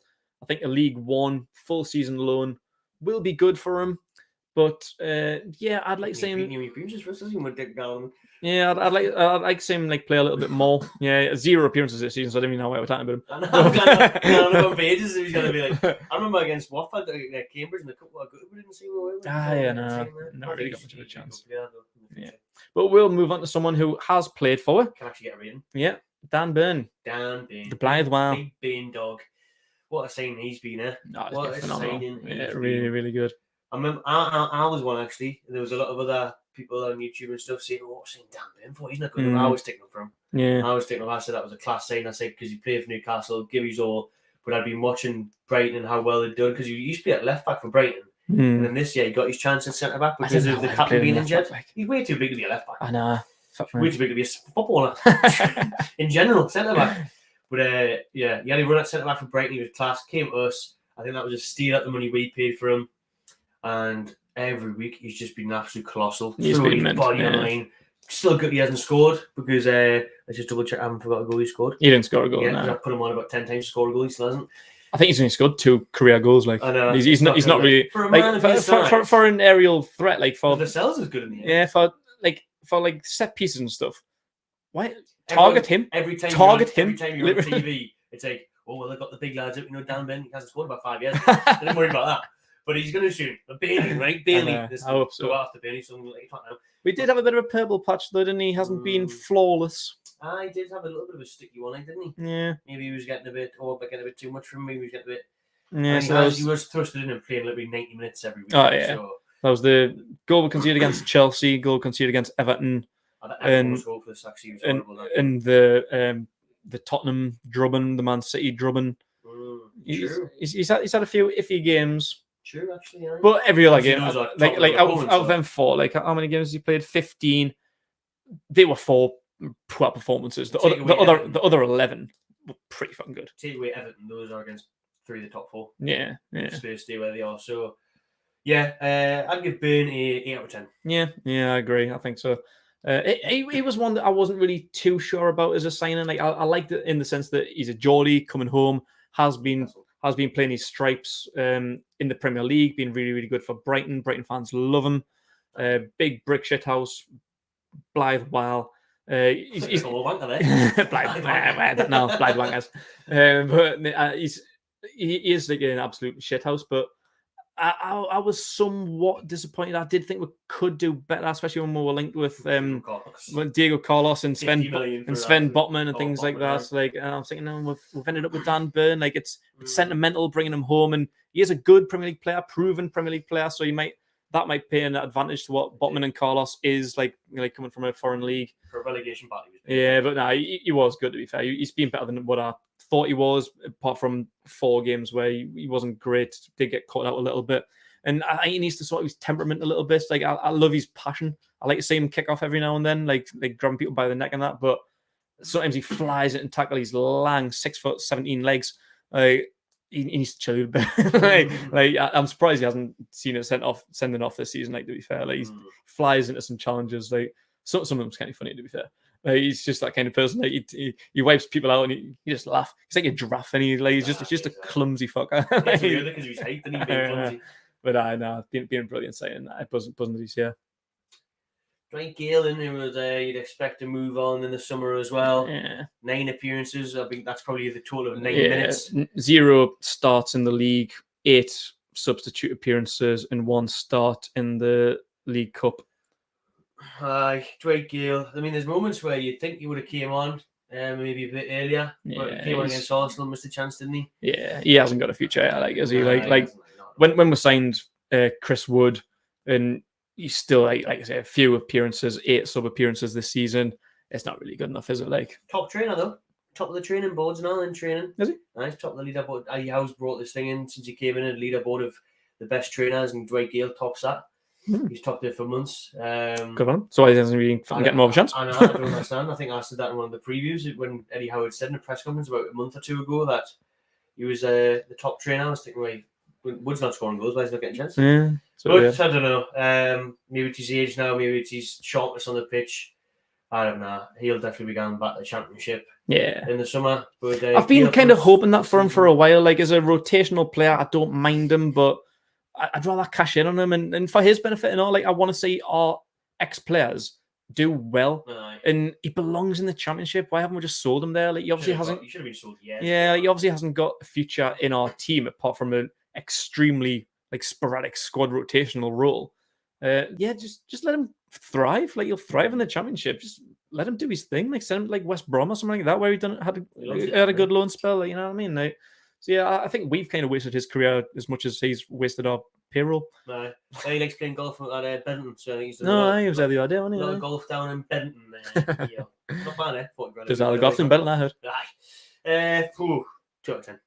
I think a League One full season loan will be good for him. But yeah, I'd like to see him. Yeah, I'd like to see him like play a little bit more. Yeah, 0 appearances this season, so I don't even know why we're talking about him. I know for ages he's gonna be like. I remember against Watford, Cambridge, and the couple I didn't see him. Never really got much of a chance. Yeah, but we'll move on to someone who has played for. Can actually get a rating. Yeah, Dan Burn. The Blythe Wow. Big Bane dog. What a signing he's been, eh? No, what a signing. Yeah, really, really good. I remember I was one actually. There was a lot of other people on YouTube and stuff saying, "Oh, what's Dan Burn for? He's not good." I was taking him from. Yeah, I was taking him. I said that was a class sign. I said because he played for Newcastle, give his all. But I'd been watching Brighton and how well they'd done because he used to be at left back for Brighton, and then this year he got his chance in centre back because of the captain being injured. He's way too big to be a left back. I know. Way too big to be a footballer in general, centre back. But yeah, he had a run at centre back for Brighton. He was class. Came to us. I think that was a steal at the money we paid for him. And every week he's just been absolute colossal. He's been his body on line. Still good he hasn't scored because let's just double check. I haven't forgot a goal he scored. He didn't score a goal. Yeah, I put him on about 10 times to score a goal. He still hasn't. I think he's only scored 2 career goals. Like, I know. He's not really for a man like for an aerial threat. Like for the cells is good in the air. Yeah, for set pieces and stuff. Why target him? Every time you're on TV, it's like, oh well, they've got the big lads up. Dan Burn, he hasn't scored about 5 years. Don't worry about that. But he's going to shoot a Bailey, right? Bailey. I hope so. Go after Bailey, so like, now. We did have a bit of a purple patch though, didn't he? He hasn't been flawless. I did have a little bit of a sticky one, didn't he? Yeah. Maybe he was getting a bit too much from me. He was getting a bit. Yeah, he was thrusted in and playing literally 90 minutes every week. Oh yeah. So. That was the goal conceded against Chelsea, goal conceded against Everton, and the Tottenham drubbing, the Man City drubbing. He's had a few iffy games. True, actually. Yeah. But every other game, like out of them 4, like how many games he played? 15. They were 4 poor performances. The other 11 were pretty fucking good. Take away Everton, those are against 3 of the top 4. Yeah. Spurs stay where they are. So, yeah, I'd give Burn a 8 out of 10. Yeah, I agree. I think so. He was one that I wasn't really too sure about as a signing. Like I liked it in the sense that he's a Geordie coming home, has been playing his stripes in the Premier League, been really, really good for Brighton. Brighton fans love him. Big brick shit house, Blythe Wow. He's a wanker there. Blythe Wankers. But he is like an absolute shit house. But I was somewhat disappointed. I did think we could do better, especially when we were linked with Diego Carlos and Sven Botman and things like that. Like, and I'm thinking, no, we've ended up with Dan Burn. Like, it's sentimental bringing him home, and he is a good Premier League player, proven Premier League player. So that might pay an advantage to what Botman and Carlos is like coming from a foreign league for a relegation battle. Yeah, but no, he was good, to be fair. He's been better than what I thought he was, apart from 4 games where he wasn't great. Did get caught out a little bit. And I think he needs to sort of his temperament a little bit. Like, I love his passion. I like to see him kick off every now and then, like grabbing people by the neck and that. But sometimes he flies it and tackles his long 6'17" legs. He needs to chill a bit. I'm surprised he hasn't seen it sending off this season. Like, to be fair, like, he flies into some challenges. Like, some of them's kind of funny, to be fair. He's just that kind of person. Like, he wipes people out and he just laugh. He's like a giraffe, and he's just a clumsy fucker. It's weird because he's hate and he's being clumsy. But no, being brilliant saying that. It buzzing this year. Dwight Galen, who was you'd expect to move on in the summer as well. Yeah. 9 appearances. I think that's probably the total of 9 minutes. 0 starts in the league, 8 substitute appearances, and 1 start in the League Cup. Dwight Gale. I mean, there's moments where you'd think he would have came on maybe a bit earlier. But he came on against Arsenal, missed a chance, didn't he? Yeah, he hasn't got a future. Is he? When we signed Chris Wood, and he's still like I say, a few appearances, 8 sub appearances this season. It's not really good enough, is it? Like, top trainer though, top of the training boards now in training. Is he? Nice, top of the leaderboard. Eddie Howe's brought this thing in since he came in, a leaderboard of the best trainers, and Dwight Gale tops that. He's topped it for months. Good on him. So he hasn't really getting more of a chance. I don't understand. I think I said that in one of the previews when Eddie Howe said in a press conference about a month or 2 ago that he was the top trainer. I was thinking, wait, Wood's not scoring goals, but he's not getting a chance. Yeah, but I don't know. Maybe it's his age now. Maybe it's his sharpness on the pitch. I don't know. He'll definitely be going back to the Championship. Yeah, in the summer. But I've been kind of hoping that for him for a while. Like, as a rotational player, I don't mind him, but I'd rather cash in on him, and for his benefit and all. Like, I want to see our ex-players do well, and he belongs in the Championship. Why haven't we just sold him there? Like, he obviously hasn't. He should have been sold. Yeah. Yeah, he obviously hasn't got a future in our team apart from an extremely sporadic squad rotational role. Just let him thrive. Like, he'll thrive in the Championship. Just let him do his thing. Like, send him like West Brom or something like that, where he had a good loan spell. Like, you know what I mean? Like, so yeah, I think we've kind of wasted his career as much as he's wasted our payroll. No, he likes playing golf at Benton. So I think he was there the other day, wasn't he? A lot of golf down in Benton. Not bad, eh? There's a lot of golf in Benton, I heard. 2 out of 10.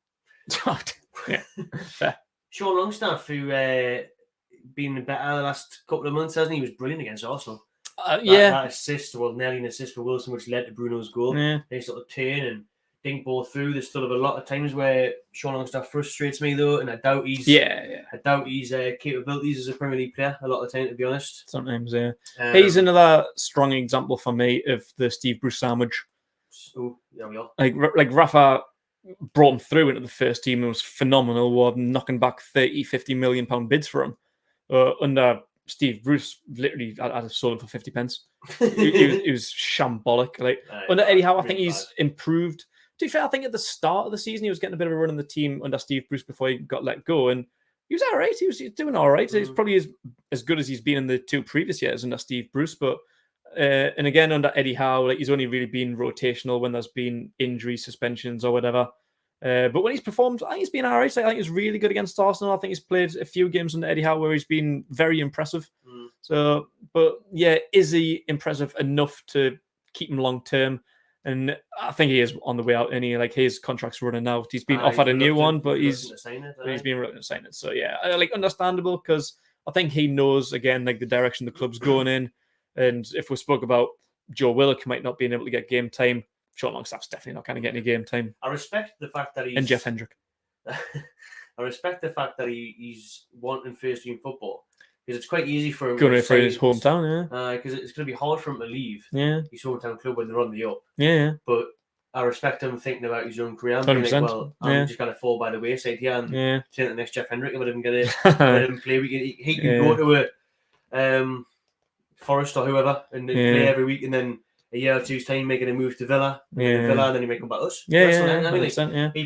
Yeah, fair. Sean Longstaff, who been better the last couple of months, hasn't he? He was brilliant against Arsenal. That assist, nearly an assist for Wilson, which led to Bruno's goal. Yeah. They sort of turn and dink ball through. There's still a lot of times where Sean Longstaff frustrates me though, and I doubt his capabilities as a Premier League player a lot of the time, to be honest. Sometimes, yeah. He's another strong example for me of the Steve Bruce sandwich. Oh, there we are. Like Rafa brought him through into the first team and was phenomenal. We're knocking back 30-50 million pound bids for him. Under Steve Bruce, literally, I'd have sold him for 50 pence. He was shambolic. Like, under Eddie Howe, I think he's improved. To be fair, I think at the start of the season, he was getting a bit of a run in the team under Steve Bruce before he got let go. And he was all right. He was doing all right. He's probably as good as he's been in the 2 previous years under Steve Bruce. But, and again, under Eddie Howe, like, he's only really been rotational when there's been injury, suspensions or whatever. But when he's performed, I think he's been all right. I think he's really good against Arsenal. I think he's played a few games under Eddie Howe where he's been very impressive. So, but yeah, is he impressive enough to keep him long term? And I think he is on the way out. And his contract's running out. He's been offered a new one, but he's been reluctant to sign it. So yeah, understandable, because I think he knows again the direction the club's going in. And if we spoke about Joe Willock might not being able to get game time, Sean Longstaff's definitely not going to get any game time. I respect the fact that and Jeff Hendrick. I respect the fact that he's wanting first team football, because it's quite easy for him going for his hometown. Because it's going to be hard for him to leave. Yeah, his hometown club when they're on the up. Yeah, but I respect him thinking about his own career. I'm I'm just going to fall by the wayside here and turn to the next Jeff Hendrick and let him let him play. He can go to a Forest or whoever and play every week, and then a year or two's time making a move to Villa, and then he may come back to us. He's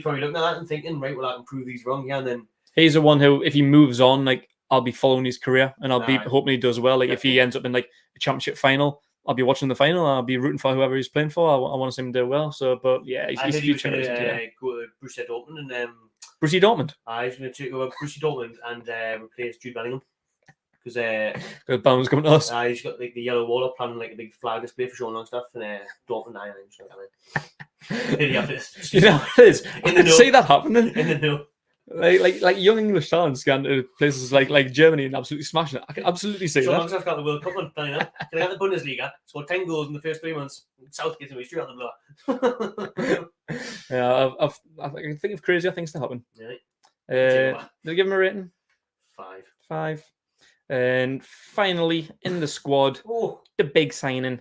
probably looking at that and thinking, right, well, I can prove these wrong here, and then he's the one who, if he moves on, like I'll be following his career, and I'll be hoping he does well. Like if he ends up in like a championship final, I'll be watching the final. I'll be rooting for whoever he's playing for. I want to see him do well. So, but yeah, he's future. He was going to go to Borussia Dortmund and Borussia Dortmund. He's going to go to Borussia Dortmund and replace Jude Bellingham because Bellingham's coming to us. He's got like the yellow wall up planning like a big flag display for Sean Longstaff and Dortmund. You know it is. In the see that happening. In the know. Like young English talents going to places like Germany and absolutely smashing it. I can absolutely see Sean that. Longstaff got the World Cup on, you know. Can I get the Bundesliga? Scored 10 goals in the first 3 months. Southgate's going to be straight out the blower. Yeah, I think of crazier things to happen. Yeah. They'll give him a rating. 5. And finally, in the squad, the big signing.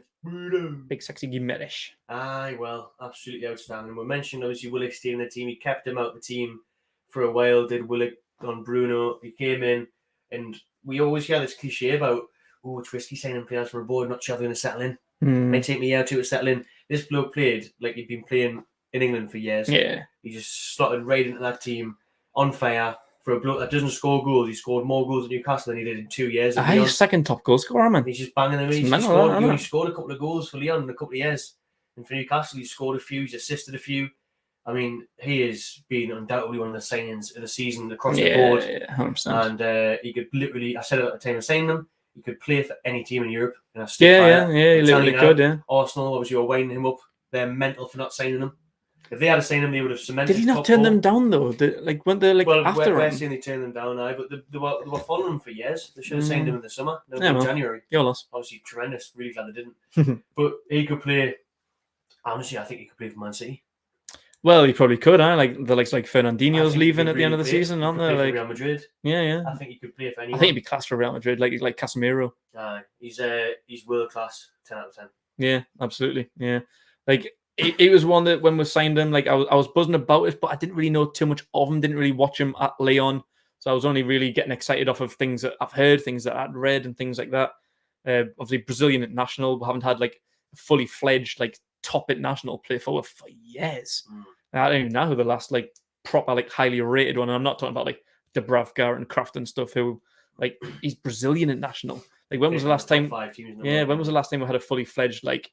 Big sexy Gimenez. Aye, well, absolutely outstanding. We mentioned obviously Willock staying in the team. He kept him out of the team for a while, did Willock on Bruno. He came in, and we always hear this cliche about, it's risky signing players from abroad, not sure they're going to settle in. May take me a year or two to settle in. This bloke played like he'd been playing in England for years. Yeah. He just slotted right into that team on fire. For a bloke that doesn't score goals, he scored more goals at Newcastle than he did in 2 years. He's second top goal scorer, man. He's just banging them in. He scored a couple of goals for Lyon in a couple of years. And for Newcastle, he scored a few, he's assisted a few. I mean, he has been undoubtedly one of the signings of the season across the board. Yeah, 100%. And he could literally, I said it at the time of signing him, he could play for any team in Europe. And he literally could, yeah. Arsenal, obviously, were winding him up. They're mental for not signing him. If they had signed him, they would have cemented. Did he not turn them down though? Weren't they after we're him? saying they turned them down now, but they were following him for years. They should have signed him in the summer, January. Your loss. Obviously, tremendous. Really glad they didn't. But he could play. Honestly, I think he could play for Man City. Well, he probably could. Like the likes like Fernandinho's leaving at the end of the season, aren't they? Like Real Madrid. Yeah. I think he could play for anyone. I think he'd be class for Real Madrid, like Casemiro. He's world class, 10 out of 10. Yeah, absolutely. Yeah, like. He was one that when we signed him, like I was buzzing about it, but I didn't really know too much of him. Didn't really watch him at Lyon, so I was only really getting excited off of things that I've heard, things that I'd read, and things like that. Obviously, Brazilian international. We haven't had like fully fledged like top international play for years. I don't even know who the last like proper like highly rated one. And I'm not talking about like Dubravka and Kraft and stuff. Who like he's Brazilian international. Like when was the last time? When was the last time we had a fully fledged like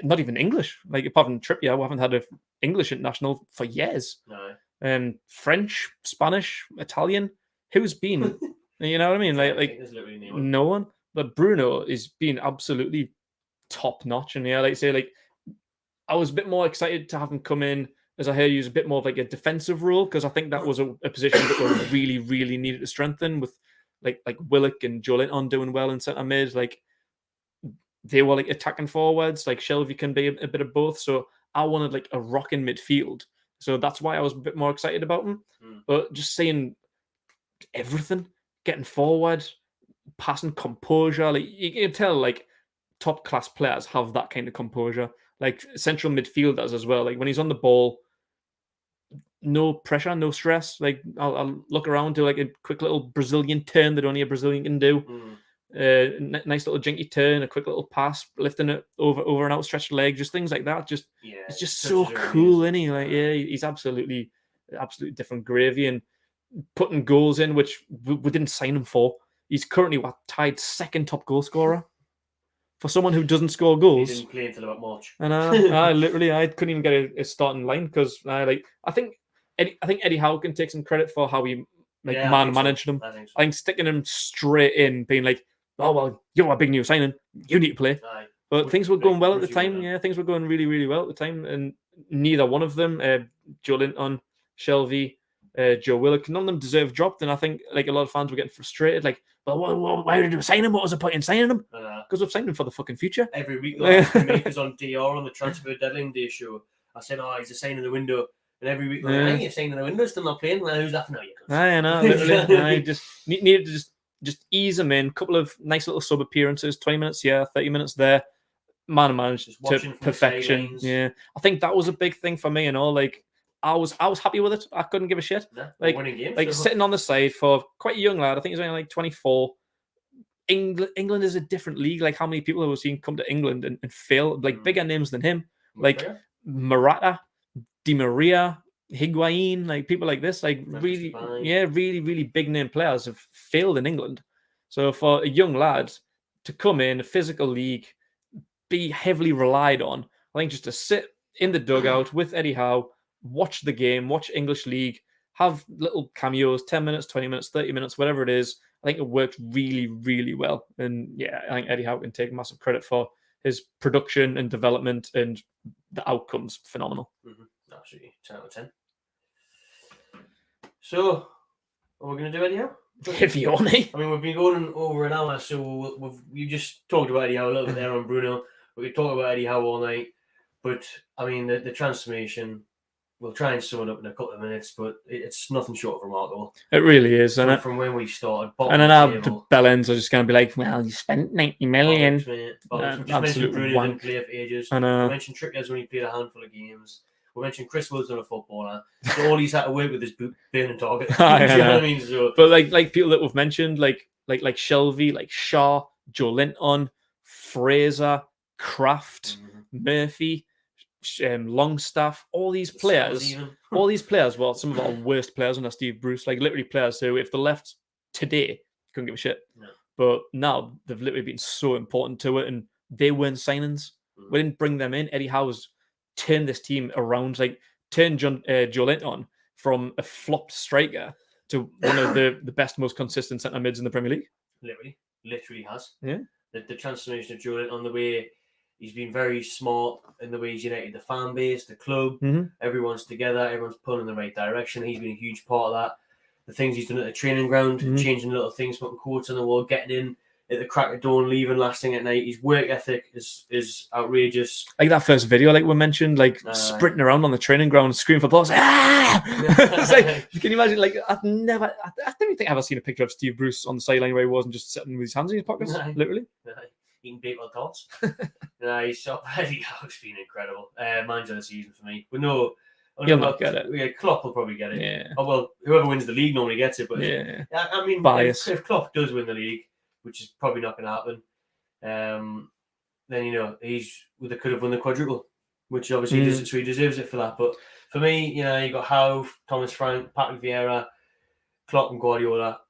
not even English, like apart from Tripp, we haven't had an English international for years. No. French, Spanish, Italian, who's been? You know what I mean? Like no one. But Bruno is being absolutely top notch, and I was a bit more excited to have him come in, as I heard he was a bit more of like a defensive role, because I think that was a position that we really, really needed to strengthen with like Willock and Joelinton doing well in centre mid, like. They were like attacking forwards, like Shelby can be a bit of both. So I wanted like a rocking midfield. So that's why I was a bit more excited about him. But just seeing everything, getting forward, passing composure, like you can tell like top class players have that kind of composure. Like central midfielders as well. Like when he's on the ball, no pressure, no stress. Like I'll look around, do like a quick little Brazilian turn that only a Brazilian can do. Nice little jinky turn, a quick little pass, lifting it over an outstretched leg, just things like that. It's just so cool, isn't he? Like, he's absolutely different gravy, and putting goals in, which we didn't sign him for. He's currently tied second top goal scorer for someone who doesn't score goals. He didn't play until about March. And I couldn't even get a starting line because I think Eddie Howe can take some credit for how he managed them. I think sticking him straight in, being like, oh, well, you're a big new signing. You need to play. But things were going well at the time. Yeah, things were going really, really well at the time. And neither one of them, Joelinton, Shelby, Joe Willock, none of them deserved dropped. And I think like a lot of fans were getting frustrated. Like, well, why did we sign him? What was the point in signing him? Because we've signed him for the fucking future. Every week, like, was on DR on the transfer deadline day show. I said, he's a sign in the window. And every week, you're saying in the window, still not playing. Well, who's laughing at you? I know, literally. I just needed to just ease him in. Couple of nice little sub appearances, 20 minutes here, 30 minutes there. Managed to perfection. Yeah, I think that was a big thing for me. And all, like, I was happy with it. I couldn't give a shit. Yeah, like, winning games, like sitting on the side for quite a young lad. I think he's only like 24. England is a different league. Like, how many people have we seen come to England and fail? Like bigger names than him, like Morata, Di Maria, Higuain, like people like this, like really, really big name players have failed in England. So for a young lad to come in a physical league, be heavily relied on, I think just to sit in the dugout with Eddie Howe, watch the game, watch English League, have little cameos, 10 minutes, 20 minutes, 30 minutes, whatever it is. I think it worked really, really well. And yeah, I think Eddie Howe can take massive credit for his production and development, and the outcomes phenomenal. Absolutely, 10 out of 10. So, what are we going to do, Eddie Howe? If you want me. I mean, we've been going over an hour, so you just talked about Eddie Howe a little bit there on Bruno. We could talk about Eddie Howe all night, but I mean, the transformation, we'll try and sum it up in a couple of minutes, but it's nothing short of remarkable. It really is, isn't it? From when we started. And then the bellends are just going to be like, well, you spent 90 million. Absolute Bruno didn't play for ages. I know. We mentioned Trippier's only played a handful of games. We mentioned Chris Wilson, a footballer. So all he's had to work with is burning target. You know what I mean? So, but like people that we've mentioned, like Shelby, like Shaw, Joe Linton, Fraser, Kraft, Murphy, Longstaff, all these players, well, some of our worst players under Steve Bruce, like literally players who, if they left today, couldn't give a shit. No. But now they've literally been so important to it, and they weren't signings. We didn't bring them in. Eddie Howe's turned this team around, like turned Joe Linton from a flopped striker to one of the best, most consistent centre mids in the Premier League. Literally has. Yeah. The transformation of Joe Linton, the way he's been very smart in the way he's united the fan base, the club. Everyone's together, everyone's pulling in the right direction. He's been a huge part of that. The things he's done at the training ground, changing little things, putting quotes on the wall, getting in at the crack of dawn, leaving last thing at night. His work ethic is outrageous. Like that first video, like we mentioned, like sprinting around on the training ground, screaming for balls. It's like, can you imagine? Like I don't think I've ever seen a picture of Steve Bruce on the sideline where he wasn't just sitting with his hands in his pockets, literally. Eating bakewell tarts. He's been incredible. Man's of the season for me. But no, he'll not get it. Yeah, Klopp will probably get it. Yeah. Oh well, whoever wins the league normally gets it. But yeah, I mean, if Klopp does win the league, which is probably not going to happen, then they could have won the quadruple, which obviously he deserves it for that. But for me, you got Howe, Thomas Frank, Patrick Vieira, Klopp, and Guardiola.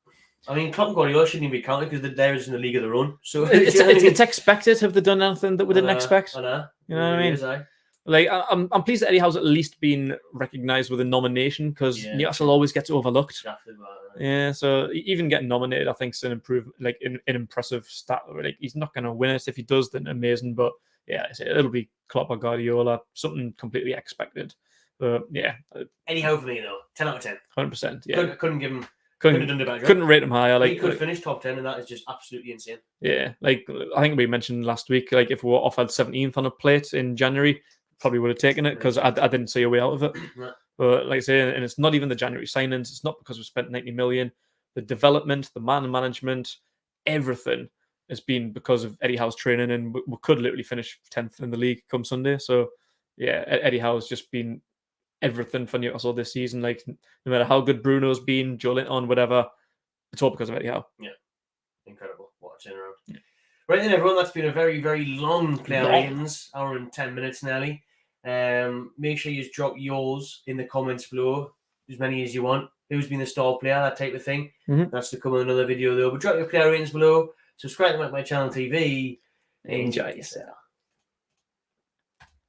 I mean, Klopp and Guardiola shouldn't even be counted because they're in the league of their own. So it's expected. Have they done anything that we didn't expect? I know. You know what I mean? Like, I'm pleased that Eddie Howe's at least been recognised with a nomination, because Newcastle always gets overlooked. Yeah, so even getting nominated, I think, is an improvement, like an impressive stat. Like, he's not going to win it. If he does, then amazing. But yeah, it'll be Klopp or Guardiola, something completely expected. But yeah, Eddie Howe for me though, 10 out of 10, 100%. Yeah, couldn't give him. Couldn't rate him higher. Like, he could finish top 10, and that is just absolutely insane. Yeah, like I think we mentioned last week, like if we were offered 17th on a plate in January, probably would have taken it, because I didn't see a way out of it. But like I say, and it's not even the January signings. It's not because we spent 90 million. The development, the man management, everything has been because of Eddie Howe's training, and we could literally finish 10th in the league come Sunday. So yeah, Eddie Howe's just been everything for Newcastle this season. Like, no matter how good Bruno's been, Joe Linton, whatever, it's all because of Eddie Howe. Yeah, incredible. What a turnaround. Yeah. Right then, everyone, that's been a very, very long player ratings, hour and 10 minutes nearly. Make sure you drop yours in the comments below, as many as you want. Who's been the star player, that type of thing. That's to come in another video though. But drop your player ratings below. Subscribe to my channel TV. Enjoy yourself.